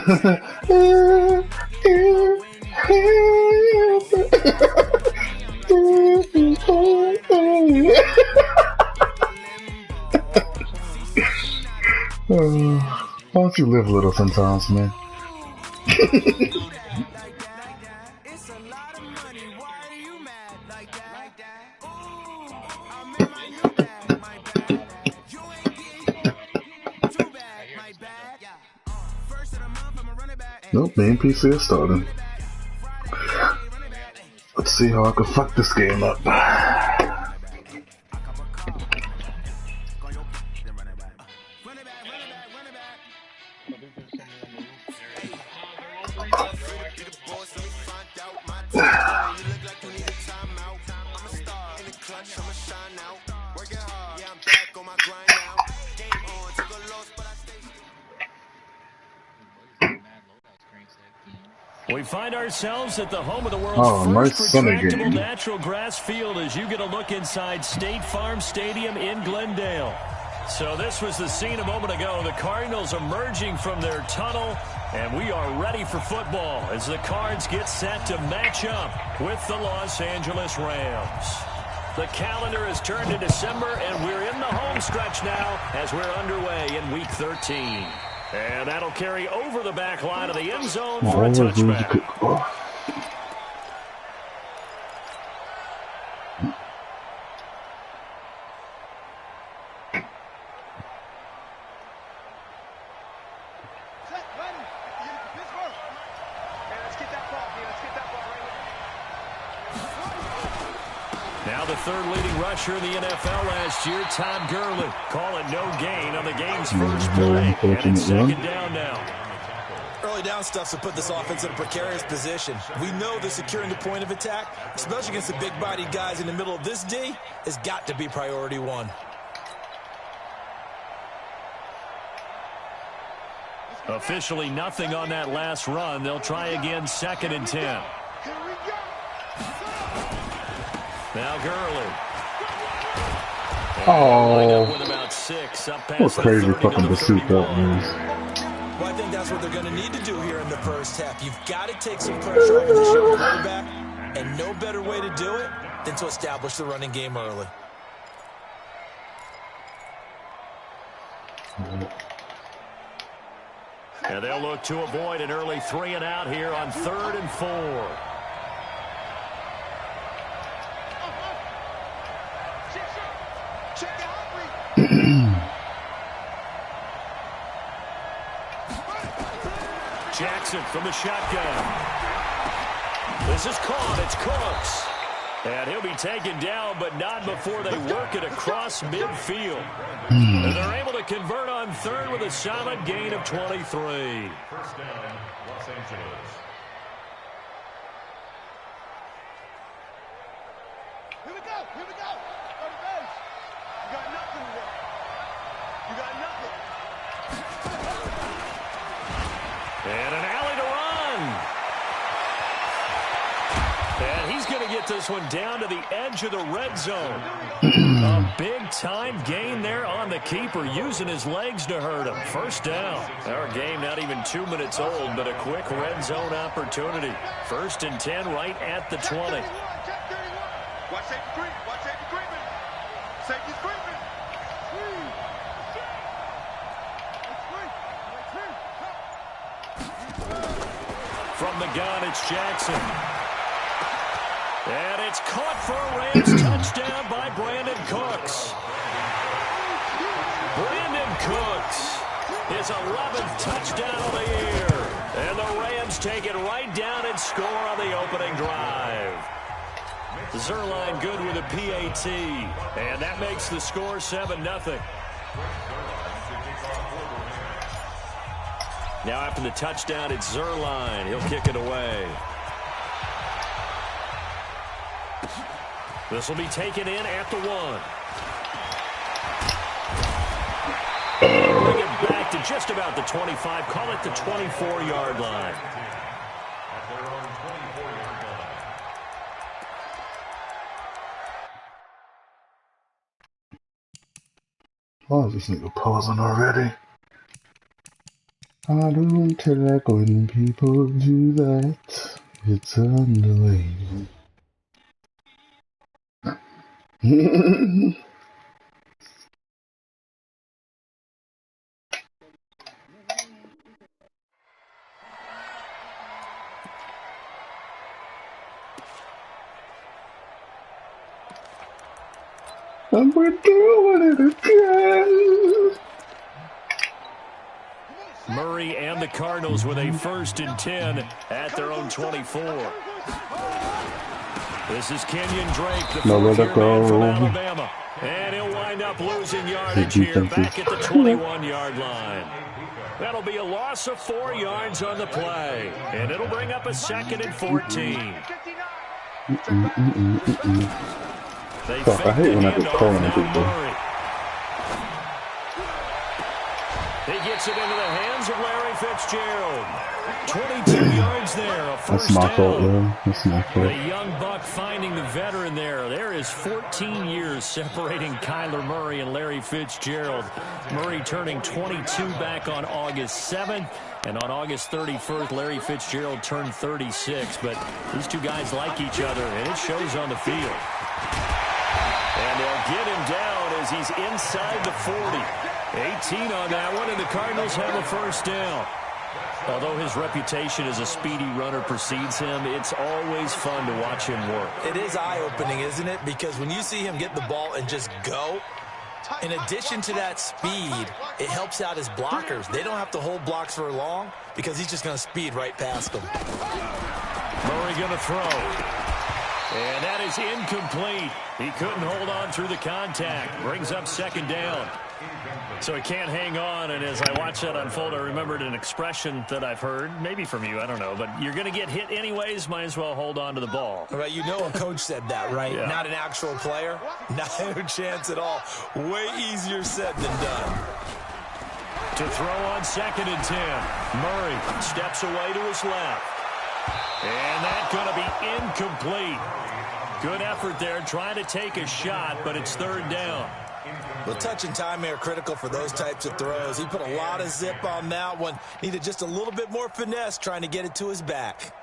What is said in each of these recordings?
Why don't you live a little sometimes, man? Nope, main PC is starting. Let's see how I can fuck this game up. We find ourselves at the home of the world's first retractable natural grass field as you get a look inside State Farm Stadium in Glendale. So this was the scene a moment ago. The Cardinals emerging from their tunnel, and we are ready for football as the Cards get set to match up with the Los Angeles Rams. The calendar has turned to December, and we're in the home stretch now as we're underway in Week 13. And that'll carry over the back line of the end zone for a touchback. Now the third leading rusher in the NFL last year, Todd Gurley. Call it no gain on the game's first play. And it's second down now. Early down stuff to put this offense in a precarious position. We know that securing the point of attack, especially against the big-bodied guys in the middle of this D, has got to be priority one. Officially nothing on that last run. They'll try again, 2nd and 10. Now Gurley. Oh, with about 6 up past what crazy fucking pursuit that is. Well, I think that's what they're going to need to do here in the first half. You've got to take some pressure off of this young quarterback, and no better way to do it than to establish the running game early. And they'll look to avoid an early 3 and out here on 3rd and 4. Jackson from the shotgun. This is caught. It's Cooks. And he'll be taken down, but not before they work it across midfield. And they're able to convert on 3rd with a solid gain of 23. First down, Los Angeles. Here we go. Here we go. Go to base. You got nothing today. You got nothing. And an alley to run. And he's going to get this one down to the edge of the red zone. A big-time gain there on the keeper, using his legs to hurt him. First down. Our game not even 2 minutes old, but a quick red zone opportunity. 1st and 10 right at the 20. Watch safety creep. Watch safety creeping. Safety's creeping. From the gun, it's Jackson. And it's caught for a Rams touchdown by Brandon Cooks. Brandon Cooks, his 11th touchdown of the year. And the Rams take it right down and score on the opening drive. Zerline good with a PAT. And that makes the score 7-0. Now after the touchdown, it's Zerline. He'll kick it away. This will be taken in at the 1. Bring it back to just about the 25. Call it the 24-yard line. At their own 24-yard line. Oh, is this nigga pausing already? I don't like when people do that. It's annoying. And we're doing it again. Murray and the Cardinals with a 1st and 10 at their own 24. This is Kenyon Drake, the fourth-year man from Alabama. And he'll wind up losing yardage here back at the 21-yard line. That'll be a loss of 4 yards on the play. And it'll bring up a 2nd and 14. Fuck, I hate when I get calling people. He gets it into the hands of Larry Fitzgerald. 22 yards there, a first down. That's my fault, man. That's my fault. The young buck finding the veteran there. There is 14 years separating Kyler Murray and Larry Fitzgerald. Murray turning 22 back on August 7th. And on August 31st, Larry Fitzgerald turned 36. But these two guys like each other, and it shows on the field. And they'll get him down as he's inside the 40. 18 on that one, and the Cardinals have a first down. Although his reputation as a speedy runner precedes him, it's always fun to watch him work. It is eye-opening, isn't it? Because when you see him get the ball and just go, in addition to that speed, it helps out his blockers. They don't have to hold blocks for long because he's just going to speed right past them. Murray going to throw. And that is incomplete. He couldn't hold on through the contact. Brings up 2nd down. So he can't hang on, and as I watch that unfold, I remembered an expression that I've heard, maybe from you, I don't know, but you're going to get hit anyways, might as well hold on to the ball. Right, you know a coach said that, right? Yeah. Not an actual player. Not a chance at all. Way easier said than done. To throw on 2nd and 10. Murray steps away to his left. And that's going to be incomplete. Good effort there, trying to take a shot, but it's 3rd down. Well, touch and time are critical for those types of throws. He put a lot of zip on that one. Needed just a little bit more finesse trying to get it to his back.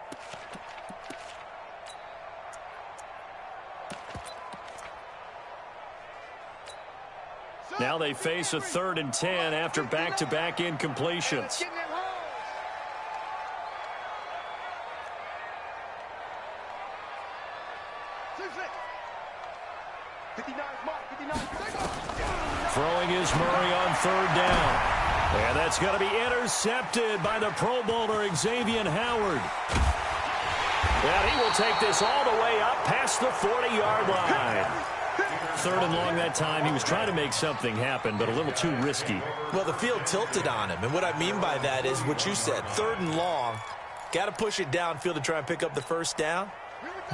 Now they face a 3rd and 10 after back-to-back incompletions. Throwing is Murray on 3rd down. And that's going to be intercepted by the Pro Bowler Xavier Howard. And he will take this all the way up past the 40-yard line. 3rd and long that time. He was trying to make something happen, but a little too risky. Well, the field tilted on him. And what I mean by that is what you said. 3rd and long. Got to push it downfield to try and pick up the first down.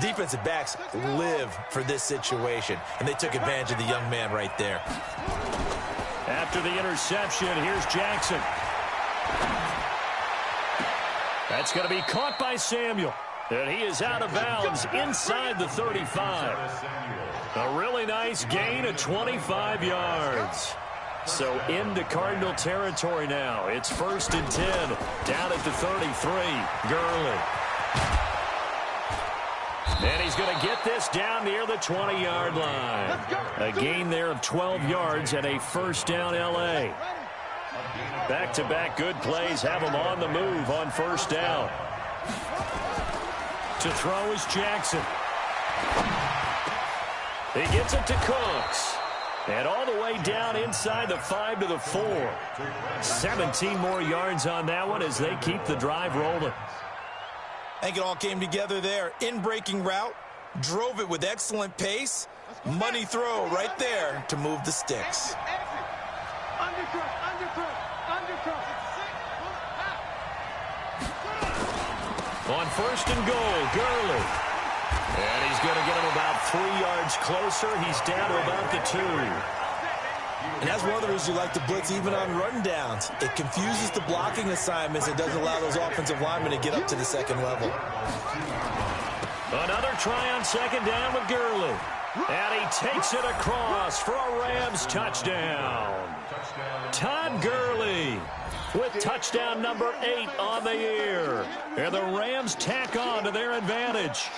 Defensive backs live for this situation, and they took advantage of the young man right there. After the interception, here's Jackson. That's going to be caught by Samuel. And he is out of bounds inside the 35. A really nice gain of 25 yards. So into Cardinal territory now. It's 1st and 10 down at the 33. Gurley. And he's going to get this down near the 20-yard line. A gain there of 12 yards and a first down L.A. Back-to-back good plays have him on the move on 1st down. To throw is Jackson. He gets it to Cooks. And all the way down inside the 5 to the 4. 17 more yards on that one as they keep the drive rolling. I think it all came together there. In-breaking route, drove it with excellent pace. Money throw right there to move the sticks. On 1st and goal, Gurley. And he's going to get him about 3 yards closer. He's down to about the 2. And that's one of the reasons you like to blitz even on rundowns. It confuses the blocking assignments and doesn't allow those offensive linemen to get up to the 2nd level. Another try on 2nd down with Gurley. And he takes it across for a Rams touchdown. Todd Gurley, with touchdown number 8 on the year. And the Rams tack on to their advantage.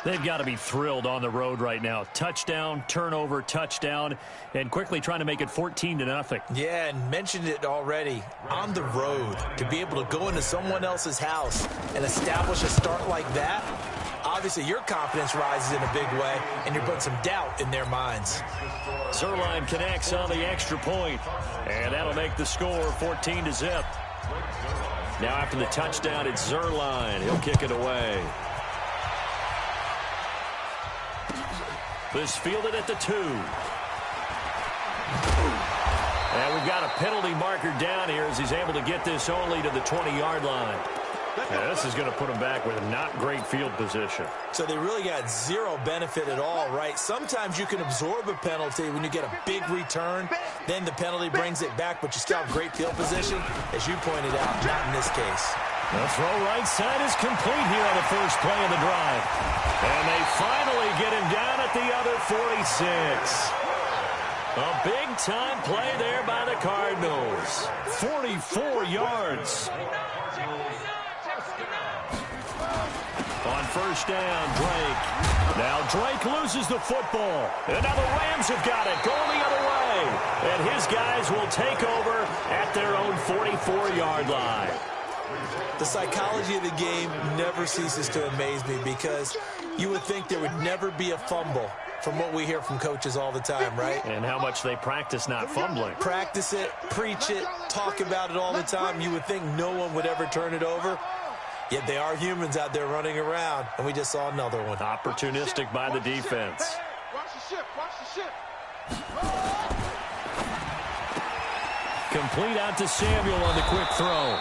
They've got to be thrilled on the road right now. Touchdown, turnover, touchdown, and quickly trying to make it 14-0. Yeah, and mentioned it already. On the road, to be able to go into someone else's house and establish a start like that, obviously your confidence rises in a big way, and you're putting some doubt in their minds. Zuerlein connects on the extra point, and that'll make the score 14-0. Now after the touchdown, it's Zuerlein. He'll kick it away. This fielded at the 2. And we've got a penalty marker down here as he's able to get this only to the 20-yard line. Yeah, this is going to put him back with not great field position. So they really got zero benefit at all, right? Sometimes you can absorb a penalty when you get a big return. Then the penalty brings it back, but you still have great field position. As you pointed out, not in this case. The throw right side is complete here on the first play of the drive. And they finally get him down at the other 46. A big-time play there by the Cardinals. 44 yards. On first down, Drake. Now Drake loses the football. And now the Rams have got it, going the other way. And his guys will take over at their own 44-yard line. The psychology of the game never ceases to amaze me because you would think there would never be a fumble from what we hear from coaches all the time, right? And how much they practice not fumbling. Practice it, preach it, talk about it all the time. You would think no one would ever turn it over. Yet they are humans out there running around, and we just saw another one. Opportunistic by the defense. Watch the ship, watch the ship. Complete out to Samuel on the quick throw.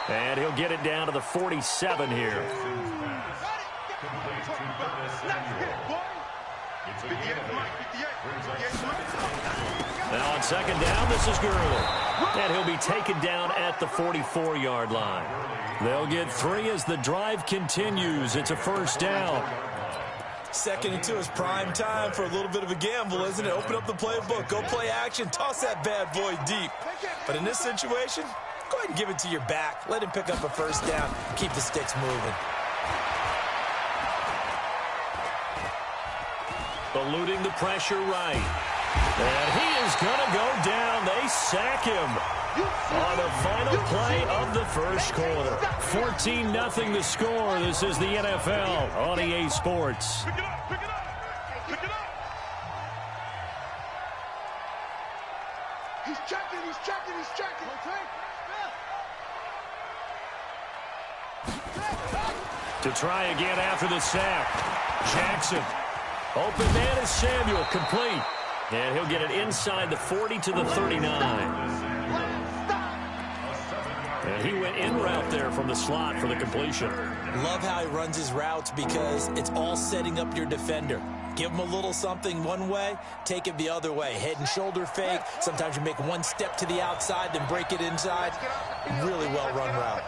And he'll get it down to the 47 here. Now on second down, this is Gurley. And he'll be taken down at the 44-yard line. They'll get 3 as the drive continues. It's a first down. 2nd and 2 is prime time for a little bit of a gamble, isn't it? Open up the playbook, go play action, toss that bad boy deep. But in this situation, go ahead and give it to your back. Let him pick up a first down. Keep the sticks moving. Eluding the pressure right. And he is going to go down. They sack him on the final play of the first quarter. 14-0 the score. This is the NFL on EA Sports. Pick it up, pick it up, pick it up. He's checking, he's checking, he's checking. To try again after the sack. Jackson. Open man is Samuel. Complete. And he'll get it inside the 40 to the 39. And he went in route there from the slot for the completion. Love how he runs his routes because it's all setting up your defender. Give him a little something one way, take it the other way. Head and shoulder fake. Sometimes you make one step to the outside, then break it inside. Really well-run route.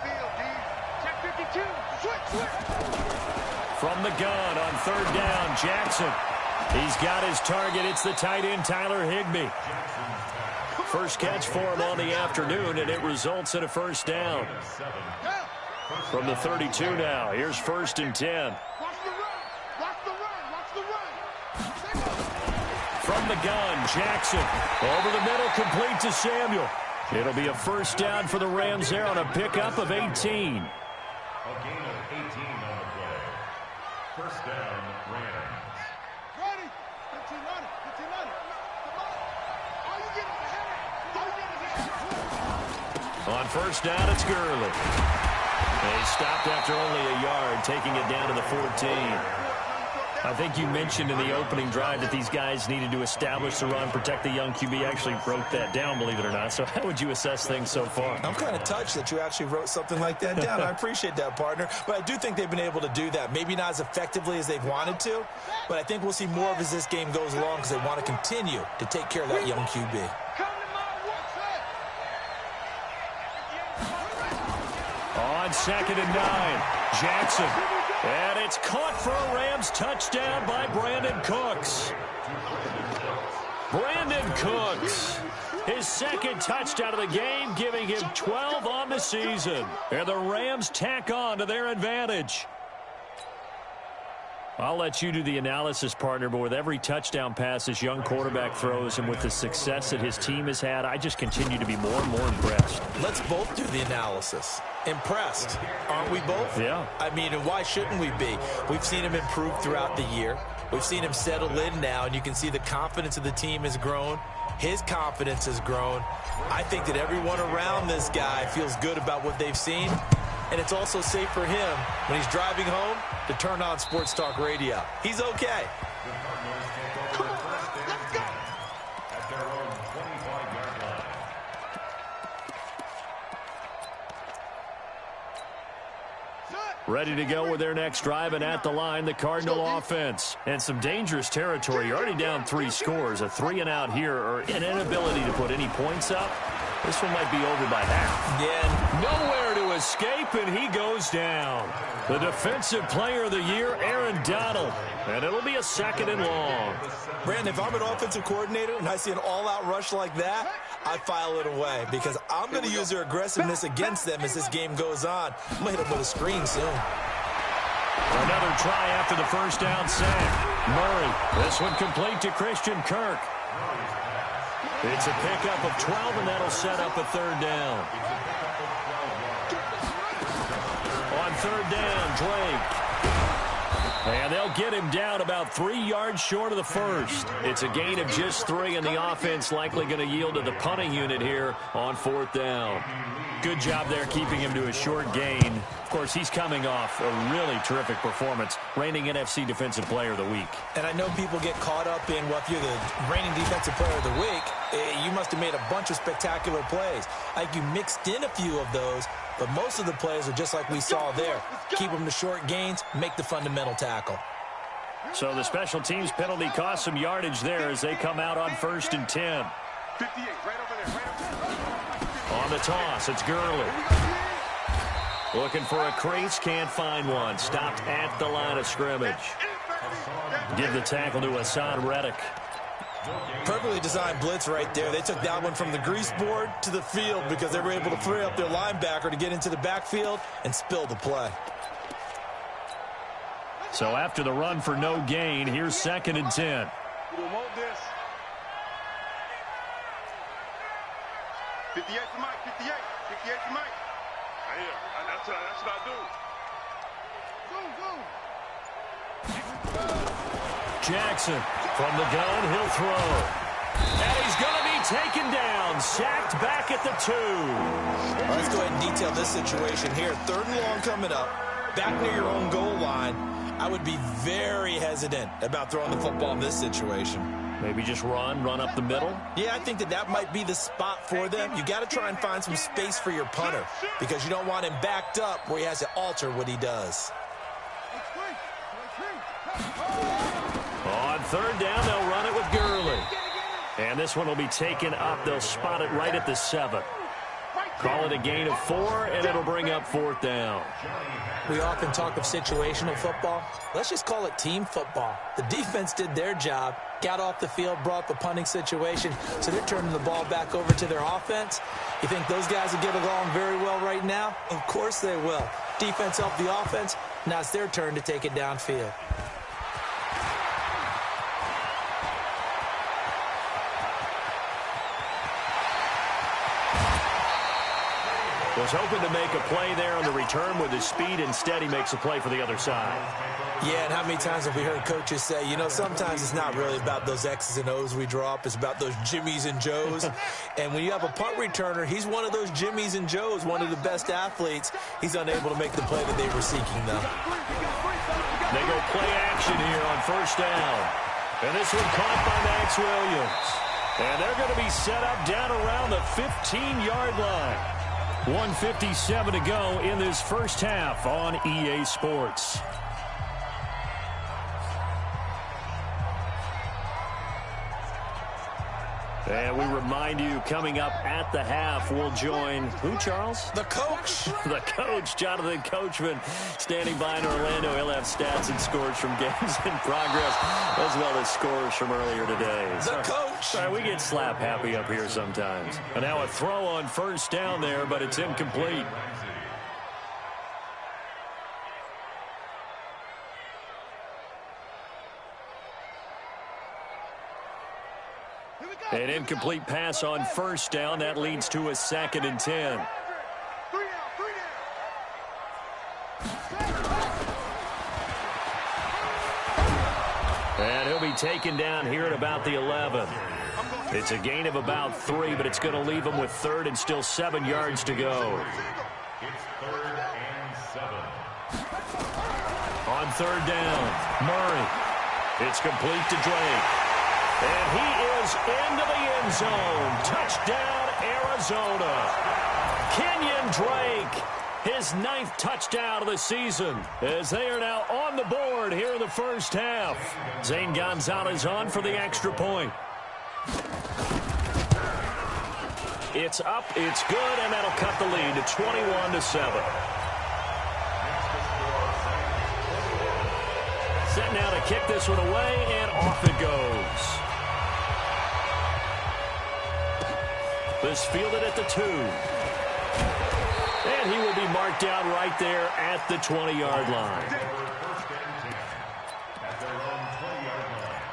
From the gun on third down, Jackson. He's got his target. It's the tight end, Tyler Higbee. First catch for him on the afternoon, and it results in a first down. From the 32 now, here's 1st and 10. From the gun, Jackson. Over the middle, complete to Samuel. It'll be a first down for the Rams there on a pickup of 18. A gain of 18 on the play. First down, Rams. Ready? 15 on it, 15 on it. All you get is a header. All you get is a header. On first down, it's Gurley. They stopped after only a yard, taking it down to the 14. I think you mentioned in the opening drive that these guys needed to establish the run, protect the young QB. I actually wrote that down, believe it or not. So how would you assess things so far? I'm kind of touched that you actually wrote something like that down. I appreciate that, partner. But I do think they've been able to do that. Maybe not as effectively as they've wanted to, but I think we'll see more of as this game goes along because they want to continue to take care of that young QB. On 2nd and 9, Jackson. And it's caught for a Rams touchdown by Brandon Cooks. Brandon Cooks. His second touchdown of the game, giving him 12 on the season. And the Rams tack on to their advantage. I'll let you do the analysis, partner, but with every touchdown pass this young quarterback throws and with the success that his team has had, I just continue to be more and more impressed. Let's both do the analysis. Impressed, aren't we both? Yeah. I mean, and why shouldn't we be? We've seen him improve throughout the year. We've seen him settle in now, and you can see the confidence of the team has grown. His confidence has grown. I think that everyone around this guy feels good about what they've seen. And it's also safe for him when he's driving home to turn on Sports Talk Radio. He's okay. Come on, let's go. At their own 25-yard line. Ready to go with their next drive, and at the line, the Cardinal offense. And some dangerous territory. You're already down 3 scores. A 3-and-out here, or an inability to put any points up. This one might be over by half. Yeah. Nowhere to escape, and he goes down. The defensive player of the year, Aaron Donald. And it'll be a 2nd and long. Brandon, if I'm an offensive coordinator and I see an all-out rush like that, I file it away because I'm going to use their aggressiveness against them as this game goes on. I'm going to hit them with a screen soon. Another try after the first down sack. Murray, this one complete to Christian Kirk. It's a pickup of 12, and that'll set up a 3rd down. On 3rd down, Drake. And they'll get him down about 3 yards short of the first. It's a gain of just 3, and the offense likely going to yield to the punting unit here on 4th down. Good job there keeping him to a short gain. Of course, he's coming off a really terrific performance, reigning NFC Defensive Player of the Week. And I know people get caught up in, well, if you're the reigning Defensive Player of the Week, you must have made a bunch of spectacular plays. I think you mixed in a few of those, but most of the plays are just like we saw there. Keep them to short gains, make the fundamental tackle. So the special teams penalty cost some yardage there as they come out on 1st and 10. 58, right over there, right over there. On the toss, it's Gurley. Looking for a crease, can't find one. Stopped at the line of scrimmage. Give the tackle to Hassan Reddick. Perfectly designed blitz right there. They took that one from the grease board to the field because they were able to free up their linebacker to get into the backfield and spill the play. So after the run for no gain, here's 2nd and 10. We don't want this. 58 to Mike, 58. 58 to Mike. That's what I do. Go. Jackson from the gun, he'll throw. And he's going to be taken down, sacked back at the 2. Let's go ahead and detail this situation here. 3rd and long coming up, back near your own goal line. I would be very hesitant about throwing the football in this situation. Maybe just run up the middle. Yeah, I think that might be the spot for them. You got to try and find some space for your punter because you don't want him backed up where he has to alter what he does. On 3rd down, they'll run it with Gurley. And this one will be taken up. They'll spot it right at the 7. Call it a gain of 4, and it'll bring up 4th down. We often talk of situational football. Let's just call it team football. The defense did their job, got off the field, brought the punting situation, so they're turning the ball back over to their offense. You think those guys will get along very well right now? Of course they will. Defense helped the offense. Now it's their turn to take it downfield. Was hoping to make a play there on the return with his speed. Instead, he makes a play for the other side. Yeah, and how many times have we heard coaches say, you know, sometimes it's not really about those X's and O's we draw up. It's about those Jimmies and Joes. And when you have a punt returner, he's one of those Jimmies and Joes, one of the best athletes. He's unable to make the play that they were seeking, though. They go play action here on 1st down. And this one caught by Max Williams. And they're going to be set up down around the 15-yard line. 1:57 to go in this first half on EA Sports. And we remind you, coming up at the half, we'll join who, Charles? The coach. The coach, Jonathan Coachman, standing by in Orlando. He'll have stats and scores from games in progress, as well as scores from earlier today. The coach. All right, we get slap happy up here sometimes. And now a throw on first down there, but it's incomplete. An incomplete pass on first down. That leads to a 2nd and 10. And he'll be taken down here at about the 11. It's a gain of about 3, but it's going to leave him with 3rd and still 7 yards to go. It's 3rd and 7. On 3rd down, Murray. It's complete to Drake. And he is into the end zone. Touchdown, Arizona. Kenyon Drake, his 9th touchdown of the season, as they are now on the board here in the first half. Zane Gonzalez on for the extra point. It's up, it's good, and that'll cut the lead to 21-7. Set now to kick this one away, and off it goes. This fielded at the 2. And he will be marked down right there at the 20-yard line. At their own 20-yard line.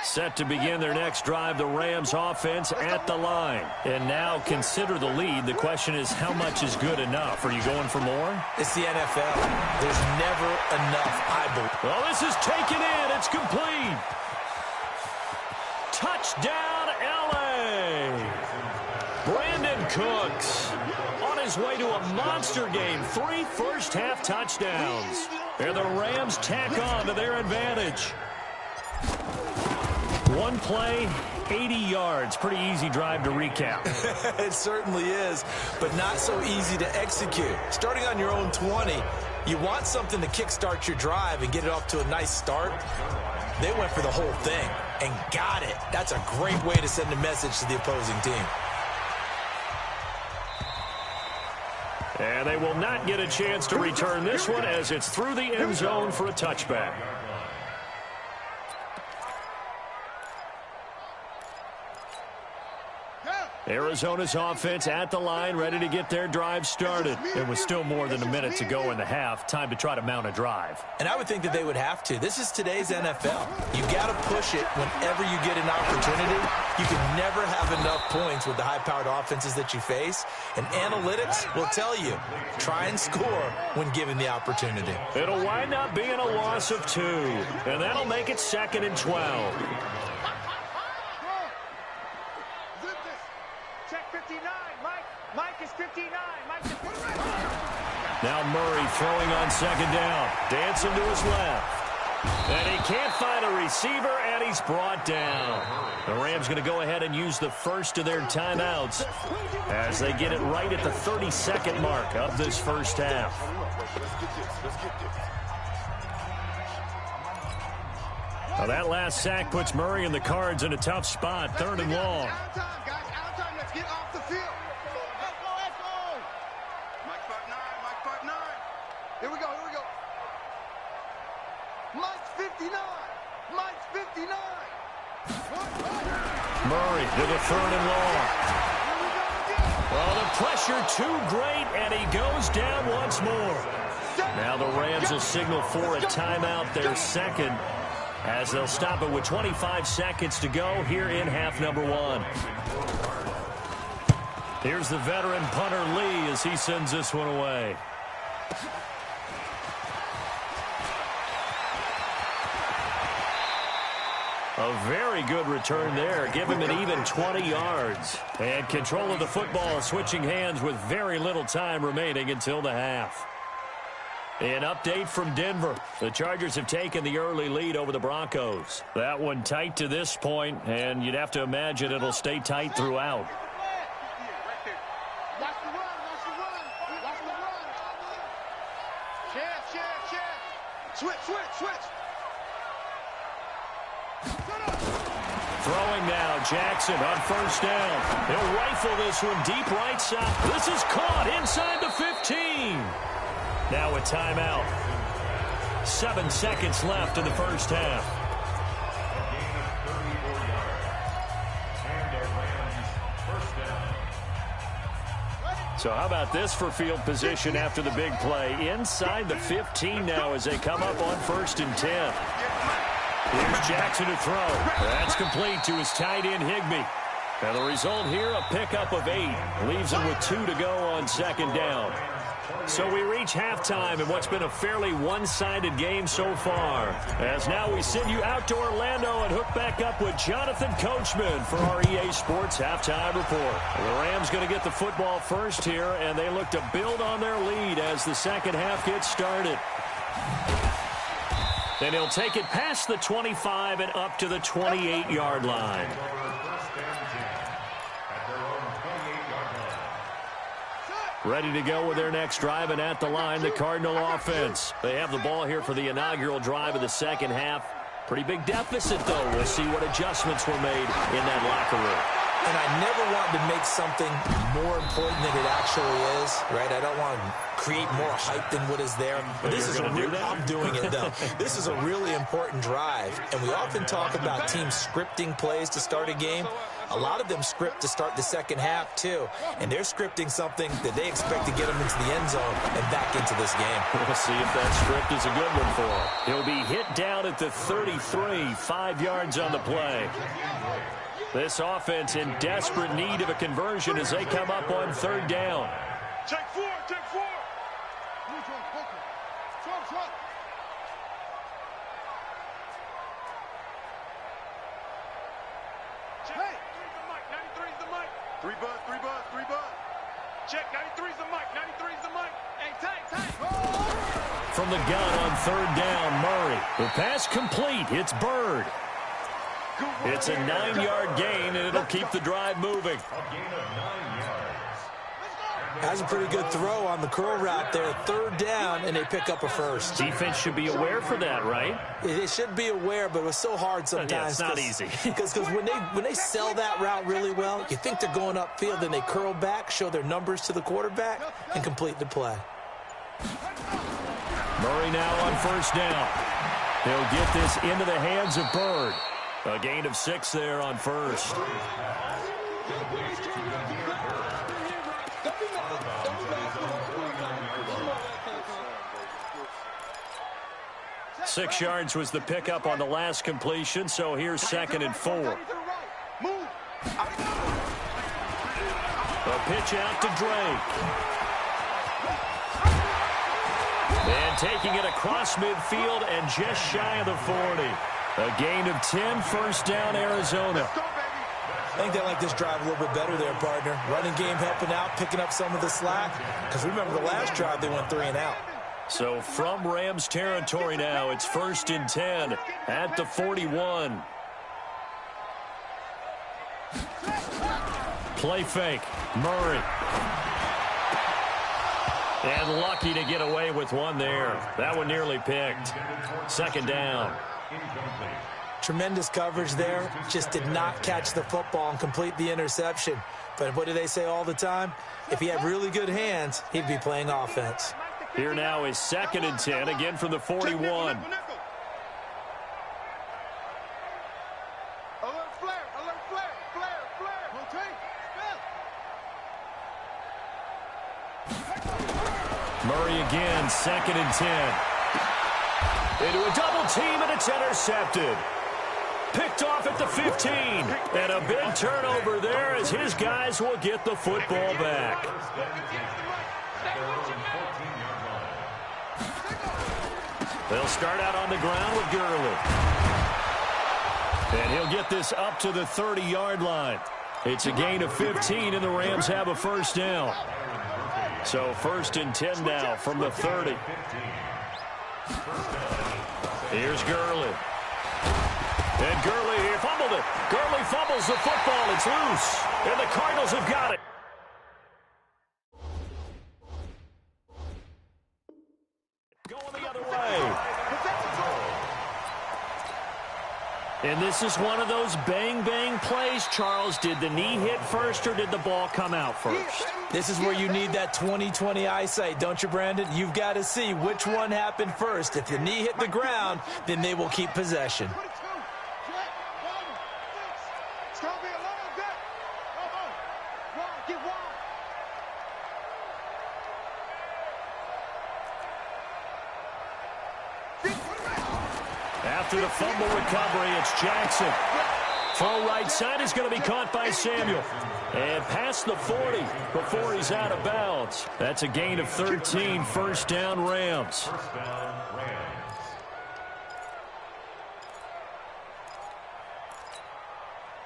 Set to begin their next drive, the Rams offense at the line. And now consider the lead. The question is, how much is good enough? Are you going for more? It's the NFL. There's never enough, I believe. Well, this is taken in. It's complete. Touchdown, L.A. Brandon Cooks on his way to a monster game. 3 first-half touchdowns. And the Rams tack on to their advantage. One play, 80 yards. Pretty easy drive to recap. It certainly is, but not so easy to execute. Starting on your own 20, you want something to kickstart your drive and get it off to a nice start. They went for the whole thing and got it. That's a great way to send a message to the opposing team. And they will not get a chance to return this one as it's through the end zone for a touchback. Arizona's offense at the line, ready to get their drive started. It was still more than a minute to go in the half. Time to try to mount a drive. And I would think that they would have to. This is today's NFL. You got to push it whenever you get an opportunity. You can never have enough points with the high-powered offenses that you face. And analytics will tell you, try and score when given the opportunity. It'll wind up being a loss of 2. And that'll make it 2nd and 12. Mike is 59. Mike is 59. Now Murray throwing on 2nd down. Dancing to his left. And he can't find a receiver, and he's brought down. The Rams going to go ahead and use the first of their timeouts as they get it right at the 32nd mark of this first half. Now that last sack puts Murray and the Cards in a tough spot, 3rd and long. Out of time, guys. Out of time. Let's get off the field. Let's go. Mike 5'9". Mike 5'9". Here we go. Mike's 59. Mike's 59. Murray with a 3rd and long. Well, the pressure too great, and he goes down once more. Now the Rams will signal for a timeout, their 2nd, as they'll stop it with 25 seconds to go here in half number 1. Here's the veteran punter Lee as he sends this one away. A very good return there. Give him an even 20 yards. And control of the football switching hands with very little time remaining until the half. An update from Denver. The Chargers have taken the early lead over the Broncos. That one tight to this point, and you'd have to imagine it'll stay tight throughout. Watch the run. Switch. Throwing now, Jackson on 1st down. He'll rifle this one deep right side. This is caught inside the 15. Now a timeout. 7 seconds left in the first half. A gain of 34 yards. And a Rams first down. So how about this for field position after the big play? Inside the 15 now as they come up on 1st and 10. Here's Jackson to throw. That's complete to his tight end, Higbee. And the result here, a pickup of 8. Leaves him with 2 to go on 2nd down. So we reach halftime in what's been a fairly one-sided game so far. As now we send you out to Orlando and hook back up with Jonathan Coachman for our EA Sports Halftime Report. The Rams going to get the football first here, and they look to build on their lead as the second half gets started. Then he'll take it past the 25 and up to the 28-yard line. Ready to go with their next drive, and at the line, the Cardinal offense. They have the ball here for the inaugural drive of the second half. Pretty big deficit, though. We'll see what adjustments were made in that locker room. And I never wanted to make something more important than it actually is, right? I don't want to create more hype than what is there. But this is a real, I'm doing it, though. This is a really important drive. And we often talk about teams scripting plays to start a game. A lot of them script to start the second half, too. And they're scripting something that they expect to get them into the end zone and back into this game. We'll see if that script is a good one for him. He'll be hit down at the 33, 5 yards on the play. This offense in desperate need of a conversion as they come up on 3rd down. Check 4, check 4. Hey, 93's the mic. 3 buzz. Check, 93's the mic. 93's the mic. Hey, tank. From the gun on 3rd down, Murray. The pass complete. It's Bird. It's a 9-yard gain, and it'll keep the drive moving. A gain of 9 yards. Has a pretty good throw on the curl route there. 3rd down, and they pick up a first. Defense should be aware for that, right? It should be aware, but it was so hard sometimes. Yeah, it's not easy. Because when they sell that route really well, you think they're going upfield, then they curl back, show their numbers to the quarterback, and complete the play. Murray now on 1st down. He'll get this into the hands of Bird. A gain of 6 there on 1st. Six yards was the pickup on the last completion, so here's 2nd and 4. A pitch out to Drake. And taking it across midfield and just shy of the 40. A gain of 10, 1st down, Arizona. I think they like this drive a little bit better there, partner. Running game helping out, picking up some of the slack. Because remember the last drive, they went 3 and out. So from Rams territory now, it's 1st and 10 at the 41. Play fake, Murray. And lucky to get away with one there. That one nearly picked. 2nd down. Tremendous coverage there. Just did not catch the football and complete the interception. But what do they say all the time? If he had really good hands, he'd be playing offense. Here now is 2nd and 10, again from the 41. Alert flare. Rotate. Murray again, 2nd and 10. Into a double team, and it's intercepted. Picked off at the 15. And a big turnover there as his guys will get the football back. They'll start out on the ground with Gurley. And he'll get this up to the 30-yard line. It's a gain of 15, and the Rams have a 1st down. So 1st and 10 now from the 30. Here's Gurley. And Gurley, he fumbled it. Gurley fumbles the football. It's loose. And the Cardinals have got it. Going the other way. And this is one of those bang-bang plays, Charles. Did the knee hit first or did the ball come out first? This is where you need that 20/20 eyesight, don't you, Brandon? You've got to see which one happened first. If the knee hit the ground, then they will keep possession. After the fumble recovery, it's Jackson. Throw right side is going to be caught by Samuel. And past the 40 before he's out of bounds. That's a gain of 13, first down Rams. First down, Rams.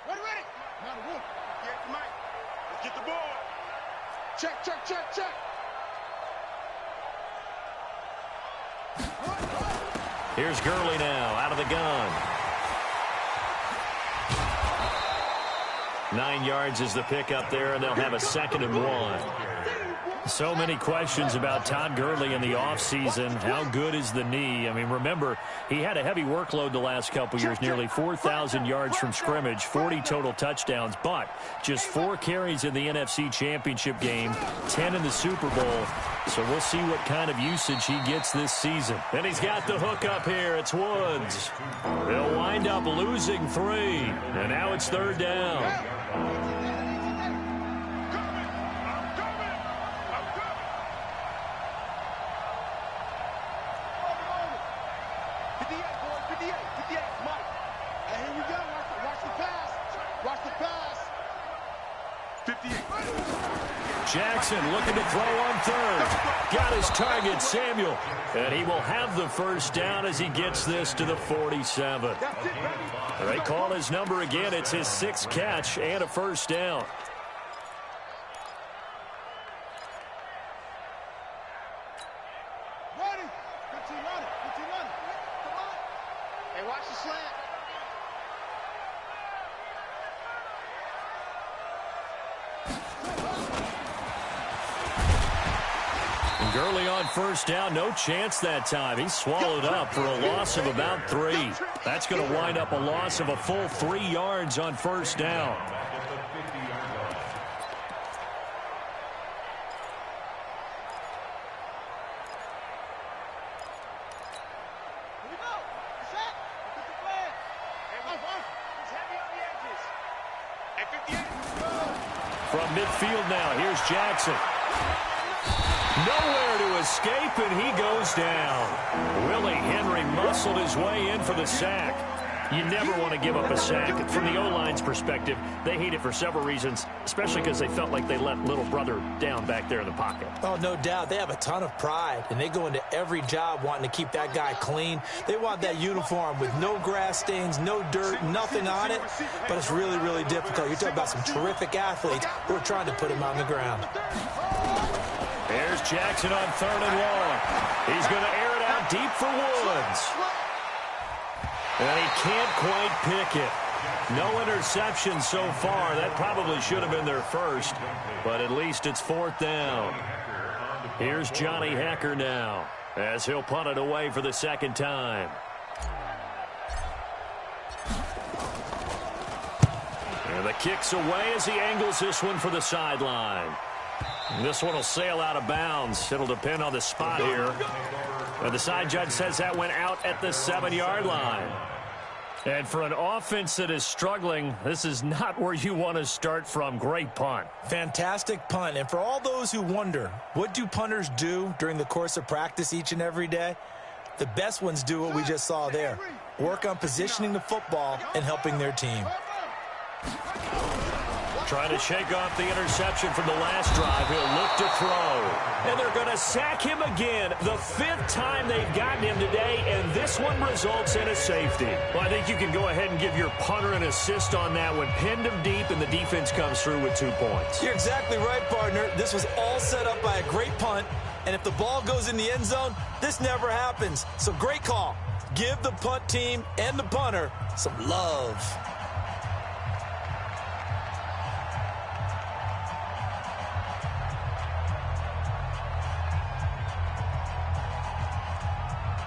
Ready. Get the mic. Let's get the ball. Check. Here's Gurley now, out of the gun. 9 yards is the pickup there, and they'll have a 2nd and 1. So many questions about Todd Gurley in the offseason. How good is the knee? I mean, remember, he had a heavy workload the last couple years, nearly 4,000 yards from scrimmage, 40 total touchdowns, but just 4 carries in the NFC Championship game, 10 in the Super Bowl. So we'll see what kind of usage he gets this season. And he's got the hook up here. It's Woods. They'll wind up losing 3, and now it's 3rd down. Jackson looking to throw on 3rd. Got his target, Samuel. And he will have the first down as he gets this to the 47. They call his number again. It's his 6th catch and a first down. Ready. 15 running. Come on. Hey, watch the slant. Gurley on first down, no chance that time. He's swallowed up for a loss of about 3. That's going to wind up a loss of a full 3 yards on first down. From midfield now, here's Jackson. Nowhere to escape, and he goes down. Willie Henry muscled his way in for the sack. You never want to give up a sack. From the O-line's perspective, they hate it for several reasons, especially because they felt like they let little brother down back there in the pocket. Oh, no doubt. They have a ton of pride, and they go into every job wanting to keep that guy clean. They want that uniform with no grass stains, no dirt, nothing on it, but it's really, really difficult. You're talking about some terrific athletes who are trying to put him on the ground. There's Jackson on 3rd and long. He's going to air it out deep for Woods. And he can't quite pick it. No interception so far. That probably should have been their first, but at least it's 4th down. Here's Johnny Hekker now as he'll punt it away for the 2nd time. And the kick's away as he angles this one for the sideline. This one will sail out of bounds. It'll depend on the spot here. But the side judge says that went out at the 7-yard line. And for an offense that is struggling, this is not where you want to start from. Great punt. Fantastic punt. And for all those who wonder, what do punters do during the course of practice each and every day? The best ones do what we just saw there. Work on positioning the football and helping their team. Trying to shake off the interception from the last drive. He'll look to throw. And they're going to sack him again. The 5th time they've gotten him today, and this one results in a safety. Well, I think you can go ahead and give your punter an assist on that one. Pinned him deep, and the defense comes through with 2 points. You're exactly right, partner. This was all set up by a great punt, and if the ball goes in the end zone, this never happens. So great call. Give the punt team and the punter some love.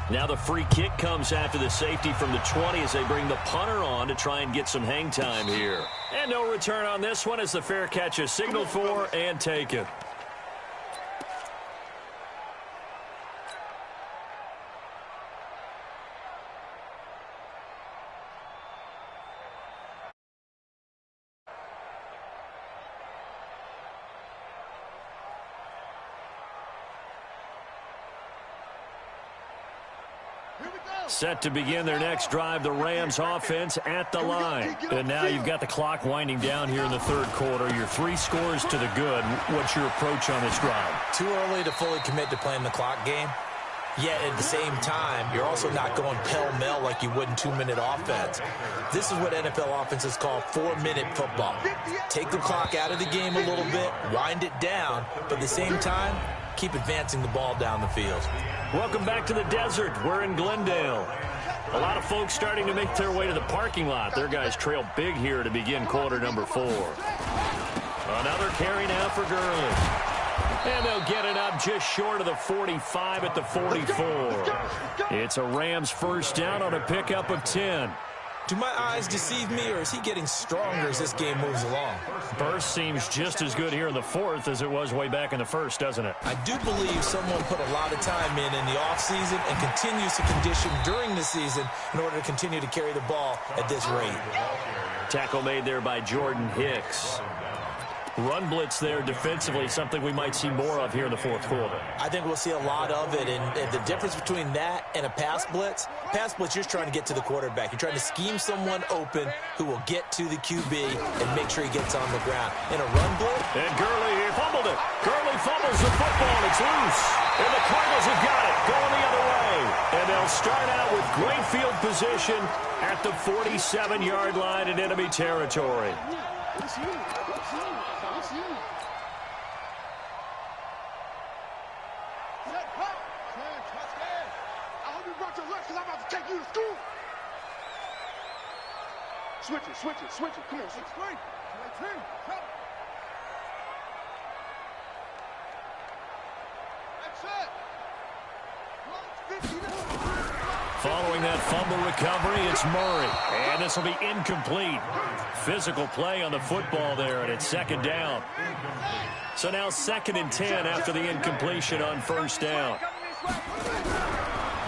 Now the free kick comes after the safety from the 20 as they bring the punter on to try and get some hang time here. And no return on this one as the fair catch is signaled for and taken. Set to begin their next drive, the Rams offense at the line. And now you've got the clock winding down here in the third quarter. Your 3 scores to the good. What's your approach on this drive? Too early to fully commit to playing the clock game. Yet at the same time, you're also not going pell-mell like you would in 2-minute offense. This is what NFL offenses call 4-minute football. Take the clock out of the game a little bit, wind it down, but at the same time, keep advancing the ball down the field. Welcome back to the desert. We're in Glendale. A lot of folks starting to make their way to the parking lot. Their guys trail big here to begin quarter number 4. Another carry now for Gurley. And they'll get it up just short of the 45 at the 44. It's a Rams first down on a pickup of 10. Do my eyes deceive me, or is he getting stronger as this game moves along? Burst seems just as good here in the fourth as it was way back in the first, doesn't it? I do believe someone put a lot of time in the offseason and continues to condition during the season in order to continue to carry the ball at this rate. Tackle made there by Jordan Hicks. Run blitz there defensively, something we might see more of here in the fourth quarter. I think we'll see a lot of it, and the difference between that and a pass blitz, you're just trying to get to the quarterback. You're trying to scheme someone open who will get to the QB and make sure he gets on the ground. In a run blitz. And Gurley here fumbled it. Gurley fumbles the football, and it's loose. And the Cardinals have got it, going the other way. And they'll start out with great field position at the 47-yard line in enemy territory. Switch it. Come on, switch. That's it. Following that fumble recovery, it's Murray. And this will be incomplete. Physical play on the football there, and it's second down. So now 2nd and 10 after the incompletion on first down.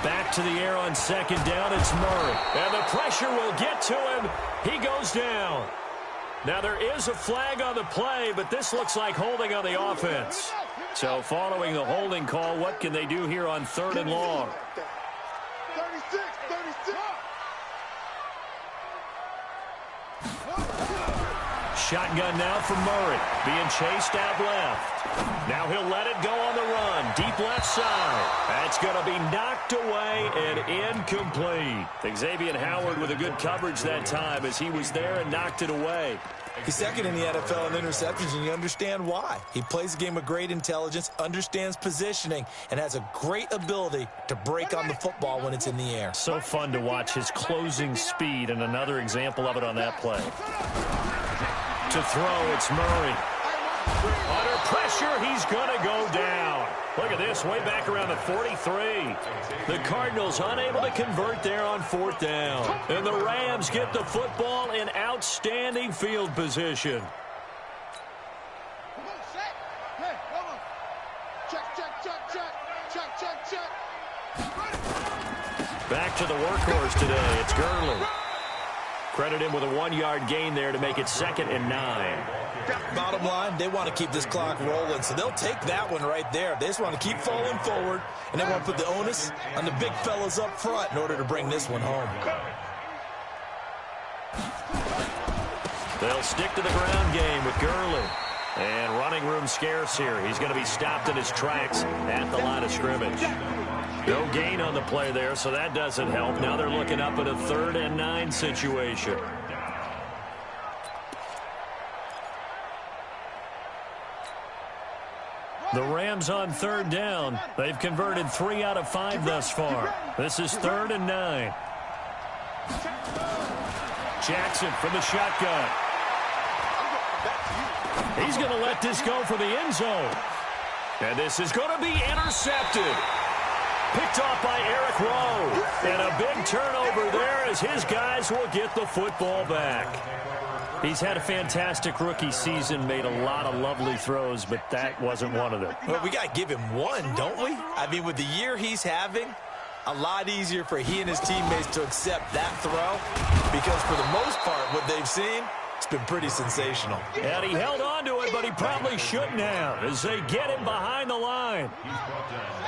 Back to the air on second down, it's Murray. And the pressure will get to him. He goes down. Now there is a flag on the play, but this looks like holding on the offense. So following the holding call, what can they do here on 3rd and long? 36. Shotgun now from Murray, being chased out left. Now he'll let it go on the run, deep left side. That's going to be knocked away and incomplete. Xavier Howard with a good coverage that time as he was there and knocked it away. He's second in the NFL in interceptions, and you understand why. He plays a game of great intelligence, understands positioning, and has a great ability to break on the football when it's in the air. So fun to watch his closing speed, and another example of it on that play. To throw, it's Murray. Under pressure, he's going to go down. Look at this, way back around the 43. The Cardinals unable to convert there on 4th down. And the Rams get the football in outstanding field position. Back to the workhorse today, it's Gurley. Credit him with a 1-yard gain there to make it 2nd and 9. Bottom line, they want to keep this clock rolling, so they'll take that one right there. They just want to keep falling forward, and they want to put the onus on the big fellas up front in order to bring this one home. They'll stick to the ground game with Gurley. And running room scarce here. He's going to be stopped in his tracks at the line of scrimmage. No gain on the play there, so that doesn't help. Now they're looking up at a 3rd and 9 situation. The Rams on 3rd down. They've converted 3 out of 5 thus far. This is 3rd and 9. Jackson from the shotgun. He's going to let this go for the end zone. And this is going to be intercepted. Picked off by Eric Rowe. And a big turnover there as his guys will get the football back. He's had a fantastic rookie season, made a lot of lovely throws, but that wasn't one of them. Well, we got to give him one, don't we? I mean, with the year he's having, a lot easier for he and his teammates to accept that throw because for the most part, what they've seen, it's been pretty sensational. And he held on to it, but he probably shouldn't have as they get him behind the line.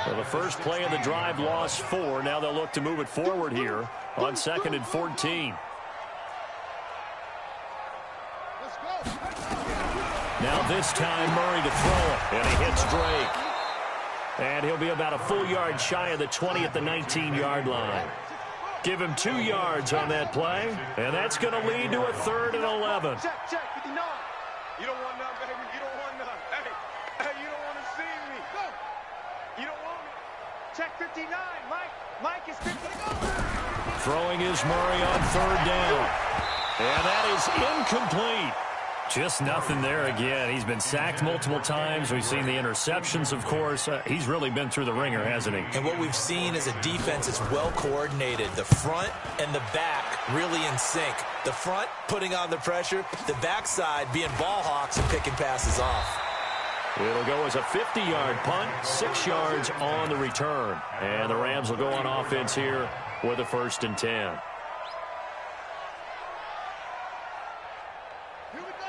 Well, the first play of the drive lost 4. Now they'll look to move it forward here on 2nd and 14. Now this time Murray to throw it, and he hits Drake. And he'll be about a full yard shy of the 20 at the 19-yard line. Give him 2 yards on that play, and that's going to lead to a 3rd and 11. Check, 59. You don't want none, baby. You don't want none. Hey, you don't want to see me. Go. You don't want me. Check 59. Mike is 59. Throwing is Murray on 3rd down. And that is incomplete. Just nothing there again. He's been sacked multiple times. We've seen the interceptions, of course. He's really been through the ringer, hasn't he? And what we've seen is a defense that's well coordinated. The front and the back really in sync. The front putting on the pressure. The backside being ball hawks and picking passes off. It'll go as a 50-yard punt, 6 yards on the return. And the Rams will go on offense here with a 1st and 10.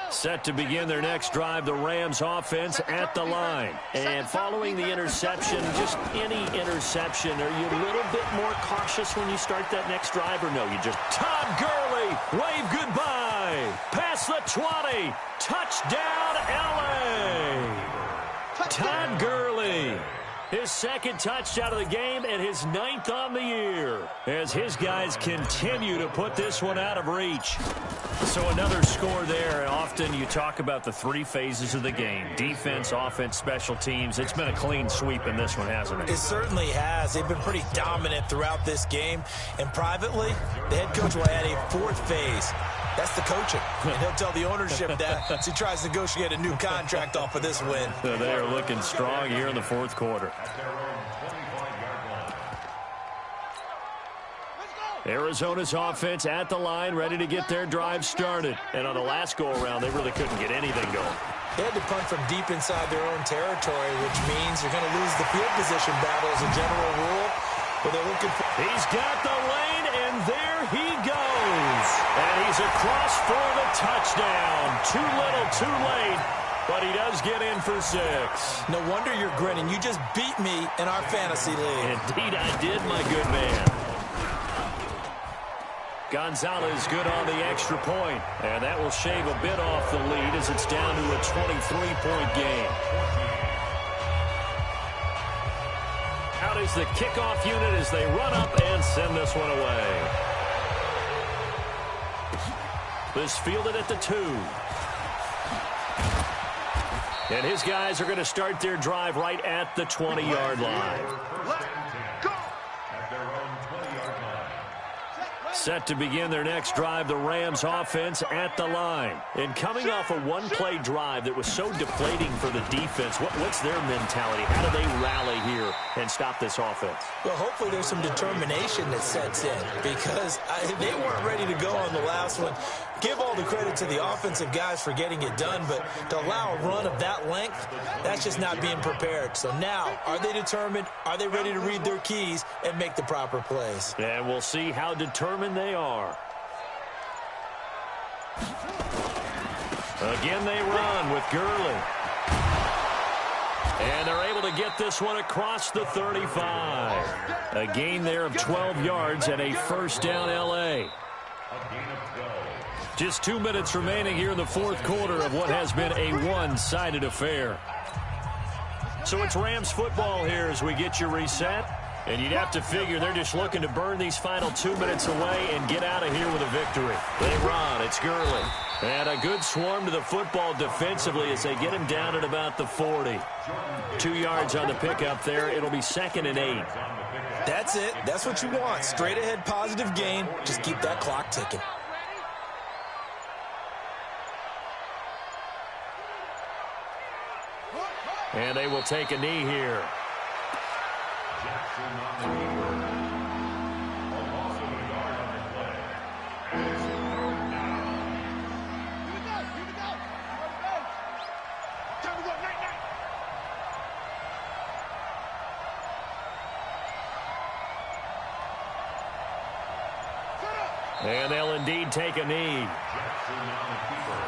Set to begin their next drive, the Rams offense at the line. And following the interception, just any interception, are you a little bit more cautious when you start that next drive or no? You just Todd Gurley, wave goodbye. Past the 20, touchdown LA. Todd Gurley. His 2nd touchdown of the game and his 9th on the year as his guys continue to put this one out of reach. So another score there. Often you talk about the 3 phases of the game. Defense, offense, special teams. It's been a clean sweep in this one, hasn't it? It certainly has. They've been pretty dominant throughout this game. And privately, the head coach will add a 4th phase. That's the coaching. And he'll tell the ownership that as he tries to negotiate a new contract off of this win. So they are looking strong here in the 4th quarter. Arizona's offense at the line, ready to get their drive started. And on the last go-around, they really couldn't get anything going. They had to punt from deep inside their own territory, which means you're going to lose the field position battle as a general rule. But they're looking for... He's got the lane, and there he goes. And he's across for the touchdown. Too little, too late. But he does get in for 6. No wonder you're grinning. You just beat me in our fantasy league. Indeed I did, my good man. Gonzalez good on the extra point, and that will shave a bit off the lead as it's down to a 23-point game. Out is the kickoff unit as they run up and send this one away. This fielded at the 2. And his guys are going to start their drive right at the 20-yard line. Set to begin their next drive, the Rams offense at the line. And coming off a one-play drive that was so deflating for the defense, what's their mentality? How do they rally here and stop this offense? Well, hopefully there's some determination that sets in because they weren't ready to go on the last one. Give all the credit to the offensive guys for getting it done, but to allow a run of that length, that's just not being prepared. So now, are they determined? Are they ready to read their keys and make the proper plays? And we'll see how determined they are. Again, they run with Gurley. And they're able to get this one across the 35. A gain there of 12 yards and a first down L.A. Just 2 minutes remaining here in the 4th quarter of what has been a one-sided affair. So it's Rams football here as we get you reset. And you'd have to figure they're just looking to burn these final 2 minutes away and get out of here with a victory. They run. It's Gurley. And a good swarm to the football defensively as they get him down at about the 40. 2 yards on the pickup there. It'll be 2nd and 8. That's it. That's what you want. Straight ahead positive gain. Just keep that clock ticking. And they will take a knee here. Jackson on the keeper. Also going to guard on the play. And it's third down. Here we go. Here we go. Time to go. Night, night. And they'll indeed take a knee. Jackson on the keeper.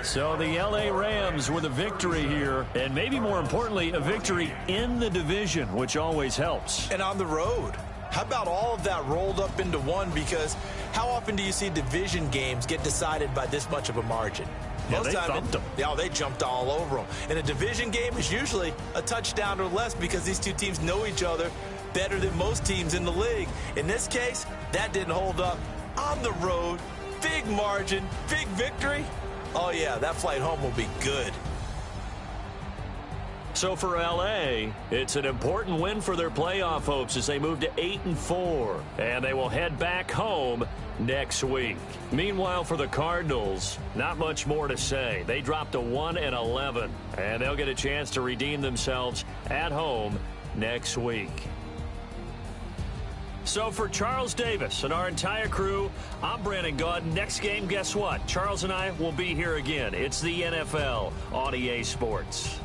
So the LA Rams with a victory here, and maybe more importantly, a victory in the division, which always helps. And on the road. How about all of that rolled up into one? Because how often do you see division games get decided by this much of a margin? Yeah, they thumped them. Yeah, they jumped all over them. And a division game is usually a touchdown or less because these two teams know each other better than most teams in the league. In this case, that didn't hold up. On the road, big margin, big victory. Oh, yeah, that flight home will be good. So for LA, it's an important win for their playoff hopes as they move to 8-4, and they will head back home next week. Meanwhile, for the Cardinals, not much more to say. They dropped to 1-11, and they'll get a chance to redeem themselves at home next week. So for Charles Davis and our entire crew, I'm Brandon Gaudin. Next game, guess what? Charles and I will be here again. It's the NFL on EA Sports.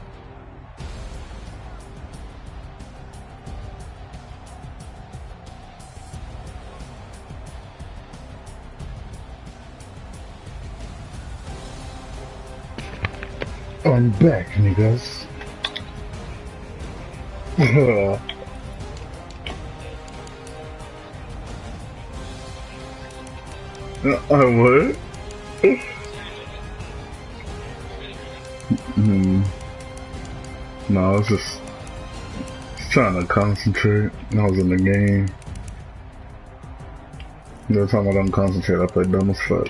I'm back, niggas. What? No, I was just trying to concentrate. I was in the game. Every time I don't concentrate, I play dumb as fuck.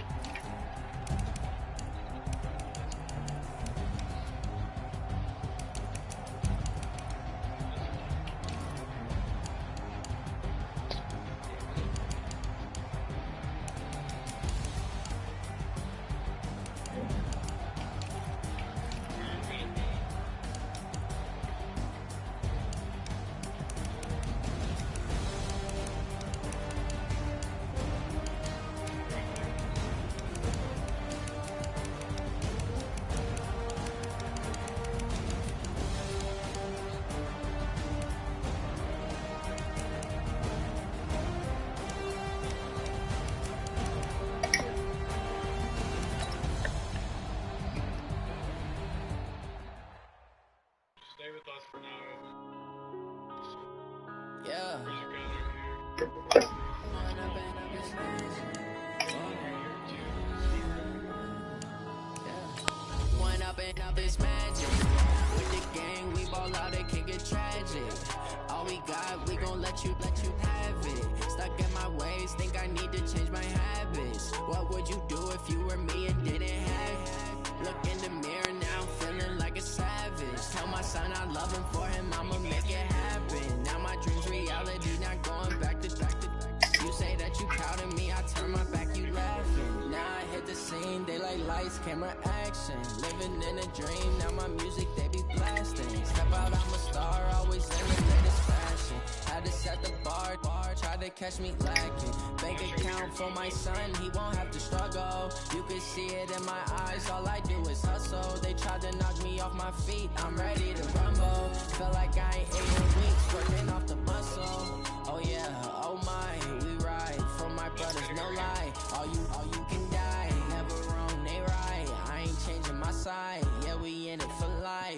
Camera action, living in a dream. Now my music they be blasting. Step out, I'm a star, always in the latest fashion. Had to set the bar, try to catch me lacking. Bank account for my son, he won't have to struggle. You can see it in my eyes, all I do is hustle. They tried to knock me off my feet, I'm ready to rumble. Feel like I ain't ate in weeks, working off the muscle. Oh yeah, oh my, we ride for my brothers, no lie. All you can die, never wrong, they right. I ain't changing my side, yeah, we in it for life.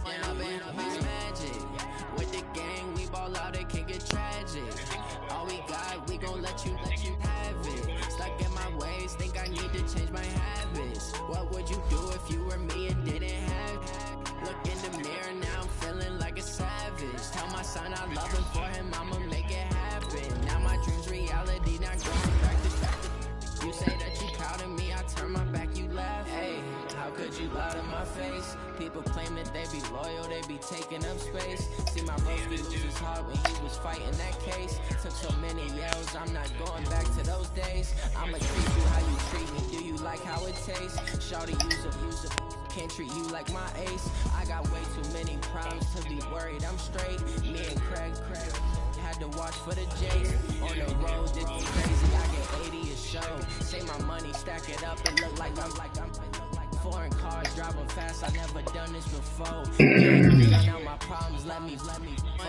Down, it's magic. With the gang, we ball out, it can get tragic. All we got, we gon' let you have it. Stuck in my ways, think I need to change my habits. What would you do if you were me and didn't have? Look in the mirror, now I'm feeling like a savage. Tell my son I love him, for him I'ma make it happen. Now my dream's reality, not going back to back. You say that you proud of me, I turn my back, you laugh. Hey, how could you lie to my face? People claim that they be loyal, they be taking up space. See my broski lose his heart when he was fighting that case. Took so many L's, I'm not going back to those days. I'ma treat you how you treat me, do you like how it tastes? Shawty, use a can't treat you like my ace. I got way too many problems to be worried, I'm straight. Me and Craig had to watch for the J's. On the road, this is crazy, I get 80 a show. Say my money, stack it up and look like I'm foreign cars, driving fast, I never done this before. Run out my problems, let me run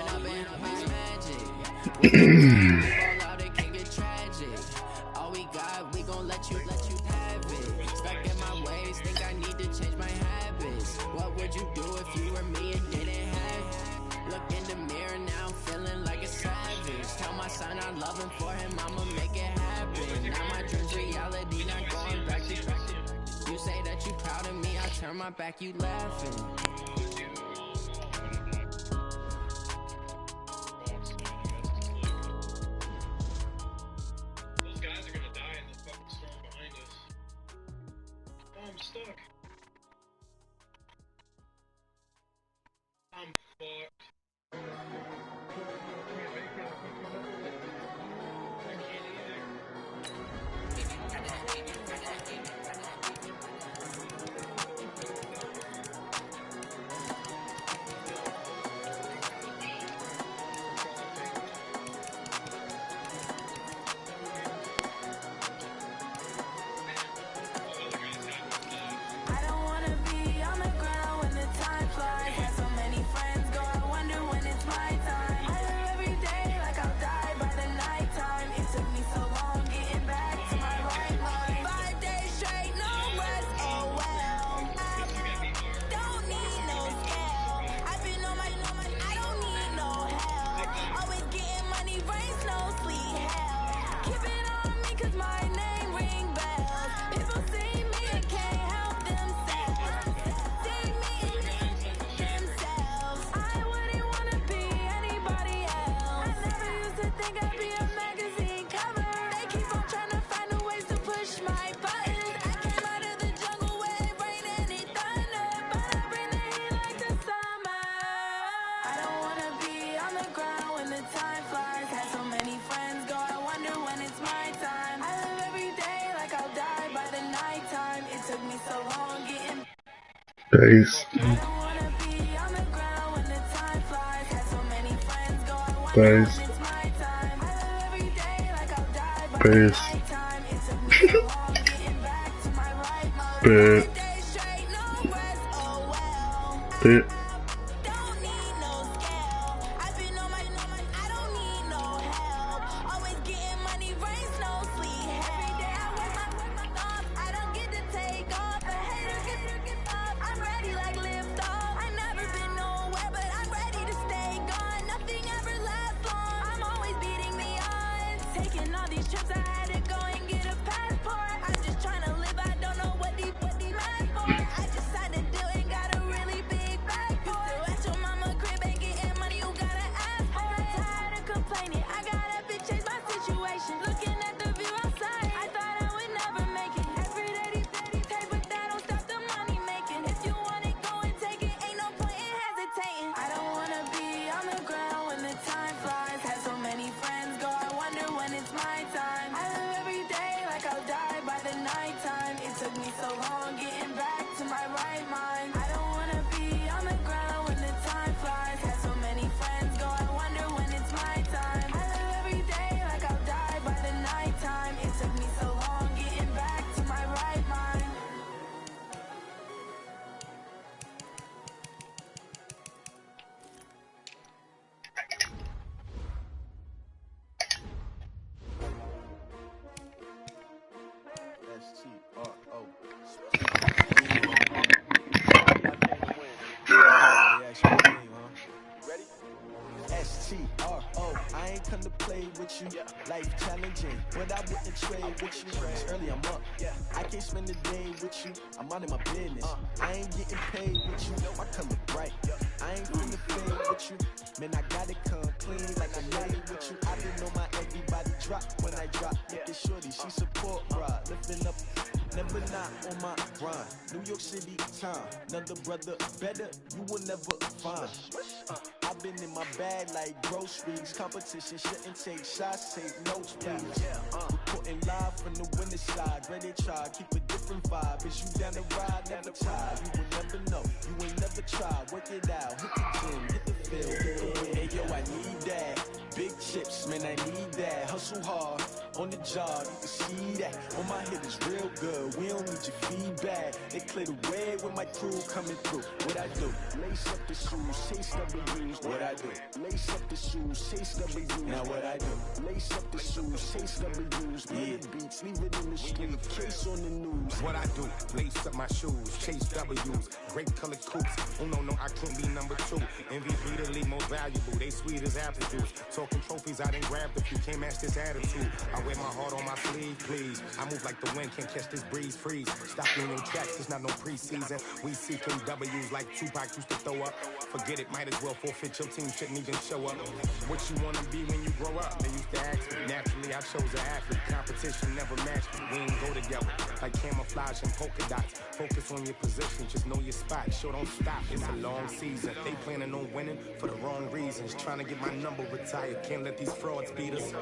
up and up his magic. We fall out, it can get tragic. All we got, we gon' let you have it. Stuck in my ways, think I need to change my habits. What would you do if you were me and didn't have? Look in the mirror, now I'm feeling like a savage. Tell my son I love him, for him I'ma make it happen. Now my dream's reality, not going back to back. You say that you proud of me, I turn my back, you laughing. Those guys are gonna die in the fucking storm behind us. Oh, I'm stuck. I'm fucked. Peace. Peace. Peace. Peace. Peace. S-T-R-O. I ain't come to play with you. Life challenging, but I wouldn't trade with you. It's early, I'm up. I can't spend the day with you. I'm out of my business. I ain't getting paid with you. I come look bright. I ain't finna fade with you. Man, I gotta come clean like I'm made with you. I didn't know my everybody drop when I drop. Look at shorty, she support rod. Lifting up, never not on my grind. New York City time, another brother better, you will never find. I've been in my bag like groceries. Competition shouldn't take shots, take notes, please. Reporting live from the winter side. Ready to try, keep a different vibe. Is you down the ride, never tired. You will never know, you will never try. Work it out, hit the gym, hit the field. Hey yo, I need that. Big chips, man, I need that. Hustle hard, on the job, you can see that. On my hit is real good, we don't need your feedback. They clear the way with my crew coming through. What I do? Lace up the shoes, chase W's. What I do? Lace up the shoes, chase W's. Now what I do? Lace up the shoes, chase W's. Yeah, beats, leave it in the street, case on the news. What I do? Lace up my shoes, chase W's. Grape colored coops. Oh no, I can't be number 2. MVP the league most valuable. They sweet as apple juice. Talking trophies, I didn't grab the few. Can't match this attitude. I wear my heart on my sleeve, please. I move like the wind, can't catch this breeze, freeze. Stop in your tracks, it's not no preseason. We seeking W's like Tupac used to throw up. Forget it, might as well forfeit. Your team shouldn't even show up. What you wanna be when you grow up? They used to ask me. Naturally, I chose an athlete. Competition never matched me. We ain't go together. Like camouflage and polka dots. Focus on your position, just know your spot. Sure, don't stop, it's a long season. They planning on winning for the wrong reasons. Trying to get my number retired. Can't let these frauds beat us.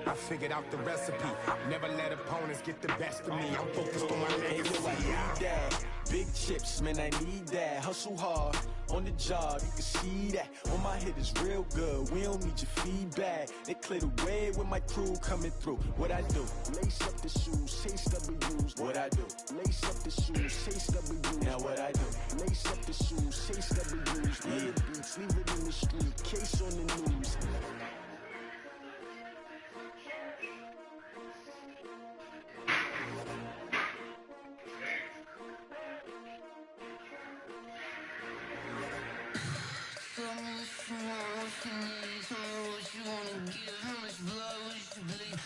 I figured out the recipe. Never let opponents get the best of me. I'm focused on my legacy. I need that. Big chips, man, I need that. Hustle hard, on the job, you can see that. On my hit is real good, we don't need your feedback. They clear the way with my crew coming through. What I do? Lace up the shoes, chase W's. What I do? Lace up the shoes, chase W's. Now what I do? Lace up the shoes, chase W's. Yeah, beats, leave it in the street, case on the news.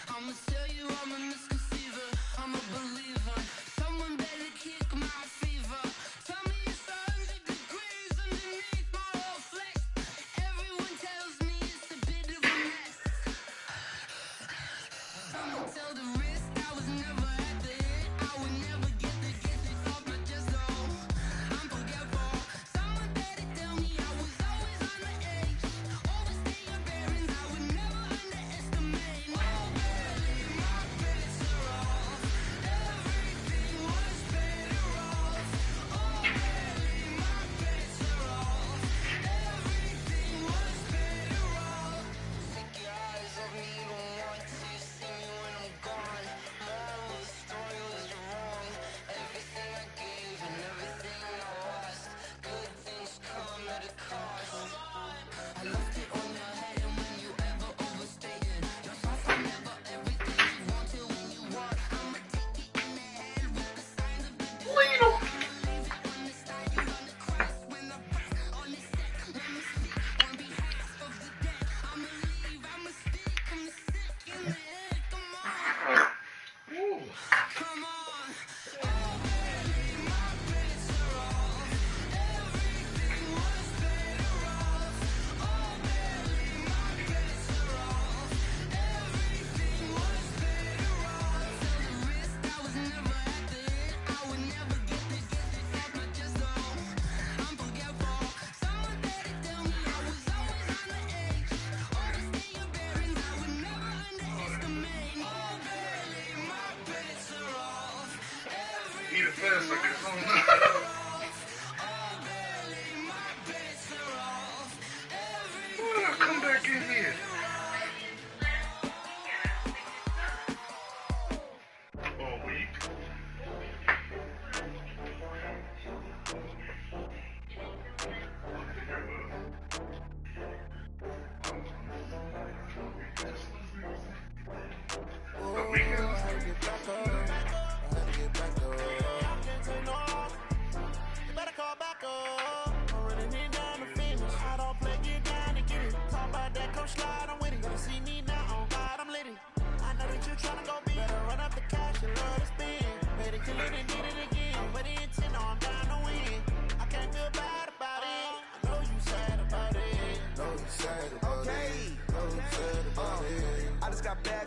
I'ma tell you I'm a misconceiver, I'm a believer. Someone better kick my fever. Tell me it's 100 degrees underneath my whole flesh. Everyone tells me it's a bit of a mess. Someone tell the risk I was never at the hit. I would never get the off my chest, though. I'm forgetful. Someone better tell me I was always on the edge. Overstay your bearings, I would never underestimate. No, barely, my bets are off. Everything was better off. Oh, barely, my bets are off. Everything was better off. Take your eyes off me, don't want to see me when I'm gone. Moral of the story was you're wrong. Everything I gave and everything I lost. Good things come at a cost. I left it on your head, and when you ever overstay it, your thoughts are never everything you want till when you want. I'ma take it in the head with the signs of the leave it on the side, you on the cross. When the price on the set, let me speak on behalf of the dead. I'ma leave, I'ma stick, I'm sick in the head. Come on, come on. Oh, baby, my bets are off. Everything was better off. Oh, baby, my bets are off. Everything was better off. Tell the risk I was never at the hit. I would never get this off my chest, though. I'm forgetful. Someone better tell me I was always on the edge. Overstay your bearings, I would never underestimate. Oh, baby, my bets are off. Eat it fast like it's on. Oh, barely, my bets are off. Everything Come back in here. All week. I had to get back up.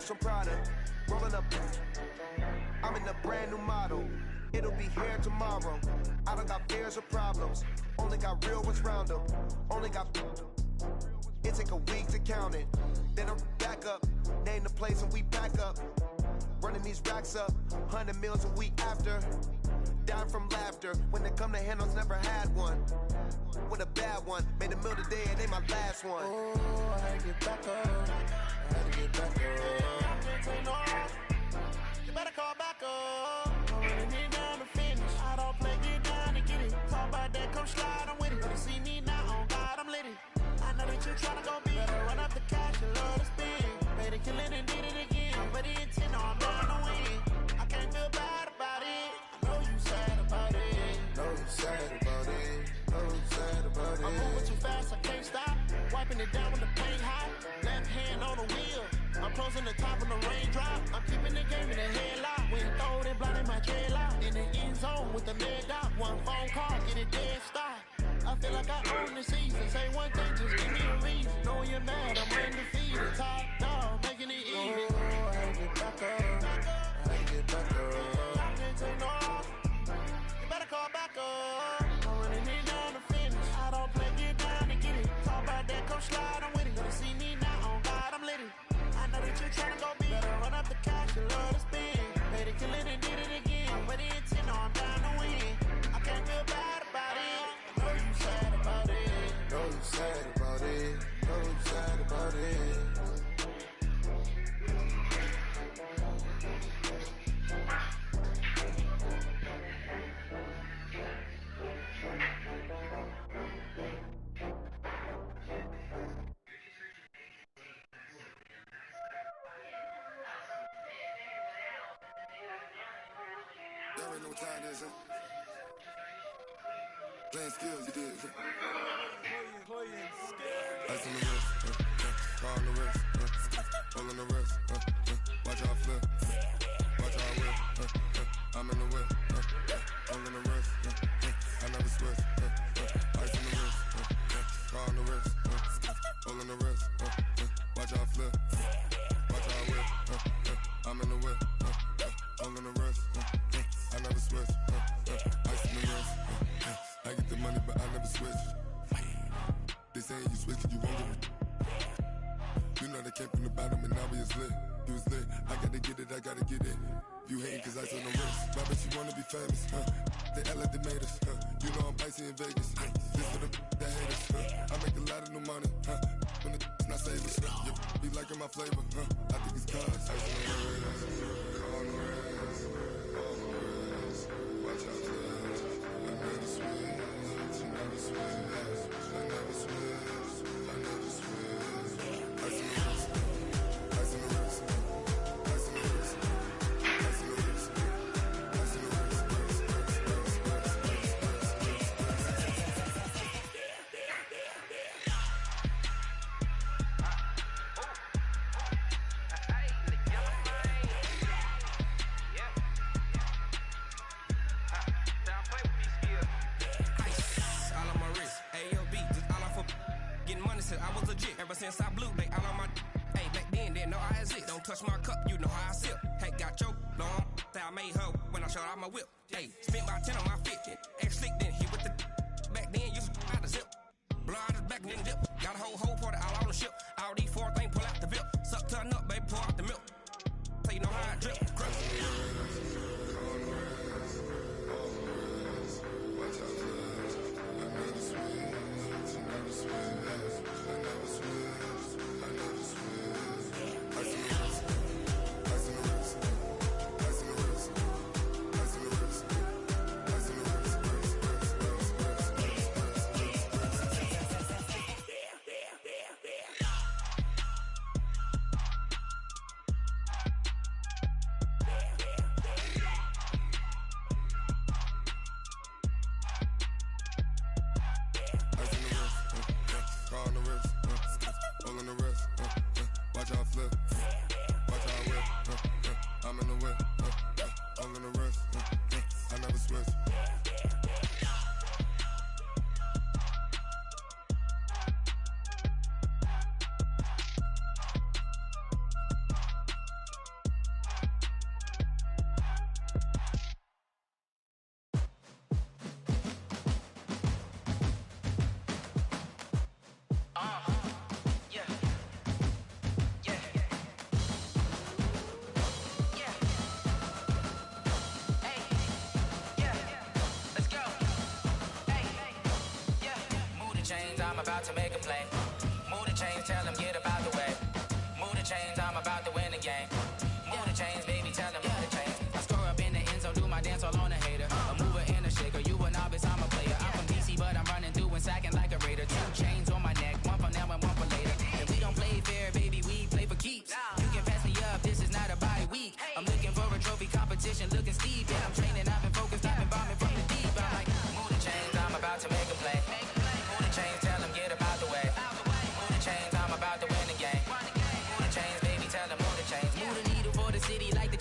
cash from Prada. Rolling up. I'm in a brand new model. It'll be here tomorrow. I don't got fears or problems. Only got real ones round them. Only got. It take a week to count it. Then I'm back up. Name the place and we back up. Running these racks up. 100 meals a week after. Dying from laughter. When it come to handles, never had one. With a bad one. Made a meal today, it ain't my last one. Oh, I had to get back up. I had to get back up. Can't take no off. You better call back up. Already need down to finish. I don't play, get down to get it. Talk about that, come slide, I'm with it. Better see me now, on God, I'm lit it. I know that you tryna go big. Better run up the cash and love to spin. Made it, kill it, and did it again. But the intent, no, I'm down to win. I can't feel bad about it. I know you sad about it. Know you sad about it. Know you sad about it. I'm moving too fast, I can't stop. Wiping it down when the paint hot. Left hand on the wheel. I'm closing the top of the raindrop. I'm keeping the game in the headlock. When throwed and blinding my dreadlock. In the end zone with the leg out. One phone call, get it dead stop. I feel like I own the season. Say one thing, just give me a reason. Knowing you're mad, I'm undefeated. Top dog, making it easy. Oh, I had to get back up. I had to get back up. I can't take no off. You better call back up. Already need down to finish. I don't play, get down to get it. Talk about that, come slide, I'm with it. Gonna see me now, on God, I'm lit it. I know that you're tryna go big. Better run up the cash, you love to spin. Made it, kill it, and did it again. But the intent, no, I'm down to win. I can't feel bad about it. I know you sad about it. Know you sad about it. Know you sad about it. There ain't no time there, son. Playing skills, you did. Ice on the wrist, car on the wrist, all on the wrist, watch how I flip, watch how I whip, I'm in the whip, all on the wrist, I never switch, ice on the wrist, car on the wrist, all on the wrist, watch how I flip, watch how I whip, I'm in the whip, all on the wrist, I never switch, ice on the wrist, I get the money but I never switch. They saying you switch, you won't get it. You know they came from the bottom and now we is lit. You was lit, I gotta get it, I gotta get it. You hating cause I on the wrist. My bitch, you wanna be famous, They act like they made us, You know I'm icy in Vegas, This for the that hate us, I make a lot of new money, When the not savers, You be liking my flavor, I think it's cause ice on the wrist, on the wrist, on the wrist. Watch out, cuz I never switch, I never switch. I never switch, I never switch. Ice in the wrist, ice in the wrist, ice in the wrist, ice in the wrist, ice in the wrist, I was legit. Ever since I blew, they all on my. Hey, back then, didn't know I exist. Don't touch my cup, you know how I sip. Hey, got your long. I made her when I showed out my whip. Hey, spent about 10 on my fit. Ex-slick, then hit with the. Back then, used to out the zip. Blow out his back, then dip. Got a whole party all on the ship. All these four things, pull out the VIP. Suck, turn up, baby, pour out the milk. So you know how I drip. Crush.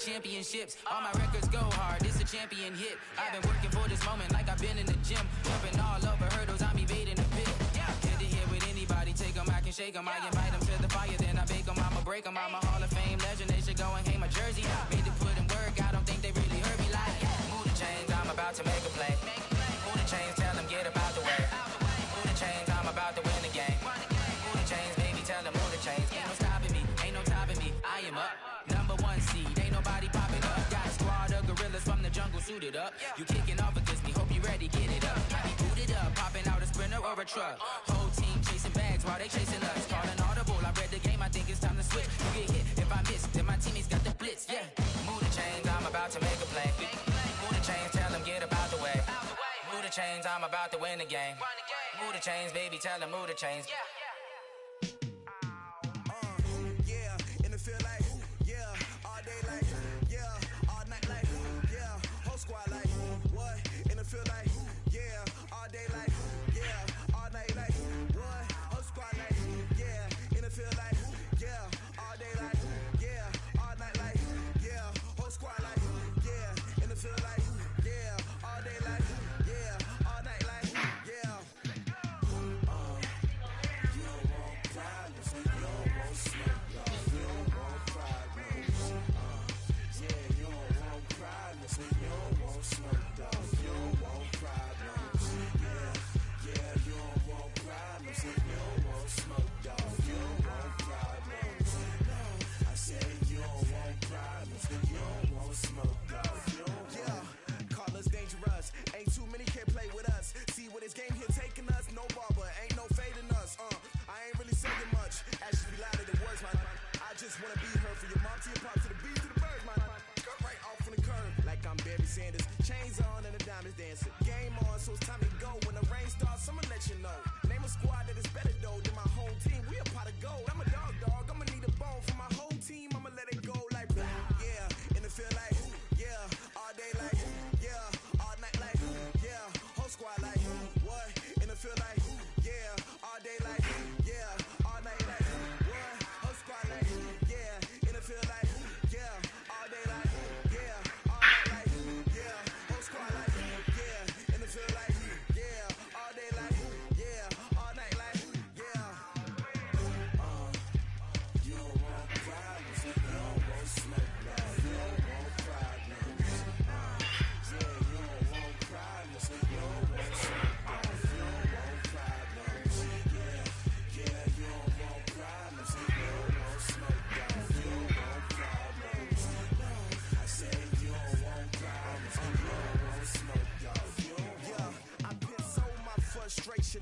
championships. All my records go hard, it's a champion hit. I've been working for this moment like I've been in the gym. Jumping all over hurdles, I'm evading the pit. Head to head with anybody, take them, I can shake them. I invite them to the fire, then I bake them, I'ma break them. I'm a Hall of Fame legend, they should go and hang my jersey. Made to put in work, I don't think they really heard me like, move the chains, I'm about to make a play. Move the chains, tell them get about the way. Move the chains, I'm about to win the game. Move the chains, baby, tell them move the chains. Ain't no stopping me, ain't no topping me, I am up. Number one seed, ain't nobody popping up. Got a squad of gorillas from the jungle suited up. You kicking off against me, hope you ready, get it up. I be booted up, popping out a sprinter or a truck. Whole team chasing bags while they chasing us. Calling audible, I read the game, I think it's time to switch. You get hit, if I miss, then my teammates got the blitz, yeah. Move the chains, I'm about to make a play. Move the chains, tell them get about the way. Move the chains, I'm about to win the game. Move the chains, baby, tell them move the chains.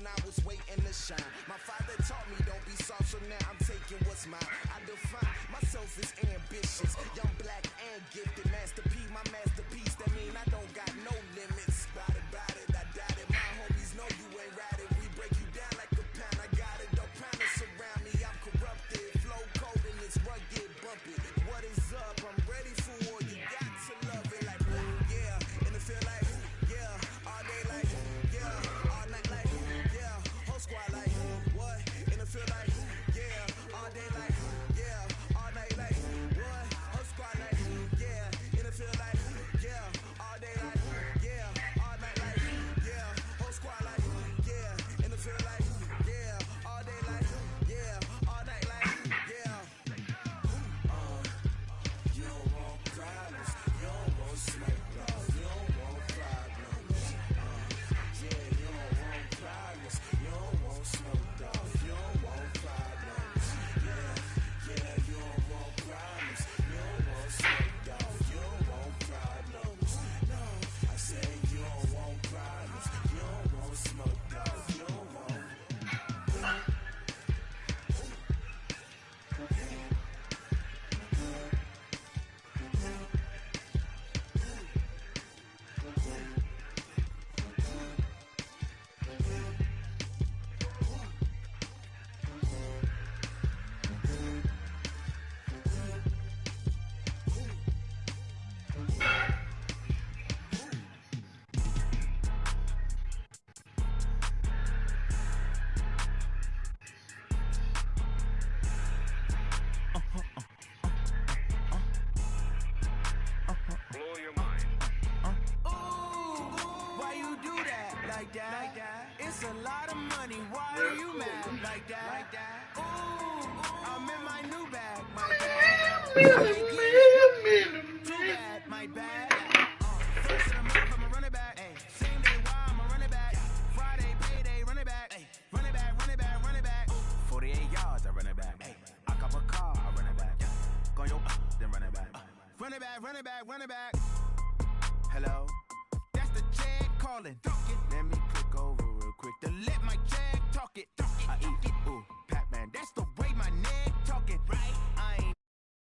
I was waiting to shine. My father taught me don't be soft, so now I'm taking what's mine. I define myself as ambitious, young, black, and gifted. Master P, my masterpiece. That mean I don't got no limits. Bout it, I doubt it. My homies know you ain't right it. We break you down like a pound. I got it, don't pound it surround me. I'm corrupted, flow cold and it's rugged, bumpy. What is up? I'm ready for war. You got to love it like yeah, and it feel like yeah, all day like yeah, all night like yeah, whole squad like what? And it feel like yeah, all day like yeah, all night like what? Whole squad like yeah, that. It's a lot of money. Why are you mad like that? Ooh, I'm in my new bag. My bad. Too bad, my bad. First of the month, I'ma run it back. Same day, why I'ma run it back. Friday, payday, run it back. Run it back, run it back, run it back. 48 yards, I run it back. I cop a car, I run it back. Go your then run it back. Run it back, run it back, run it back. Hello, that's the Jed calling.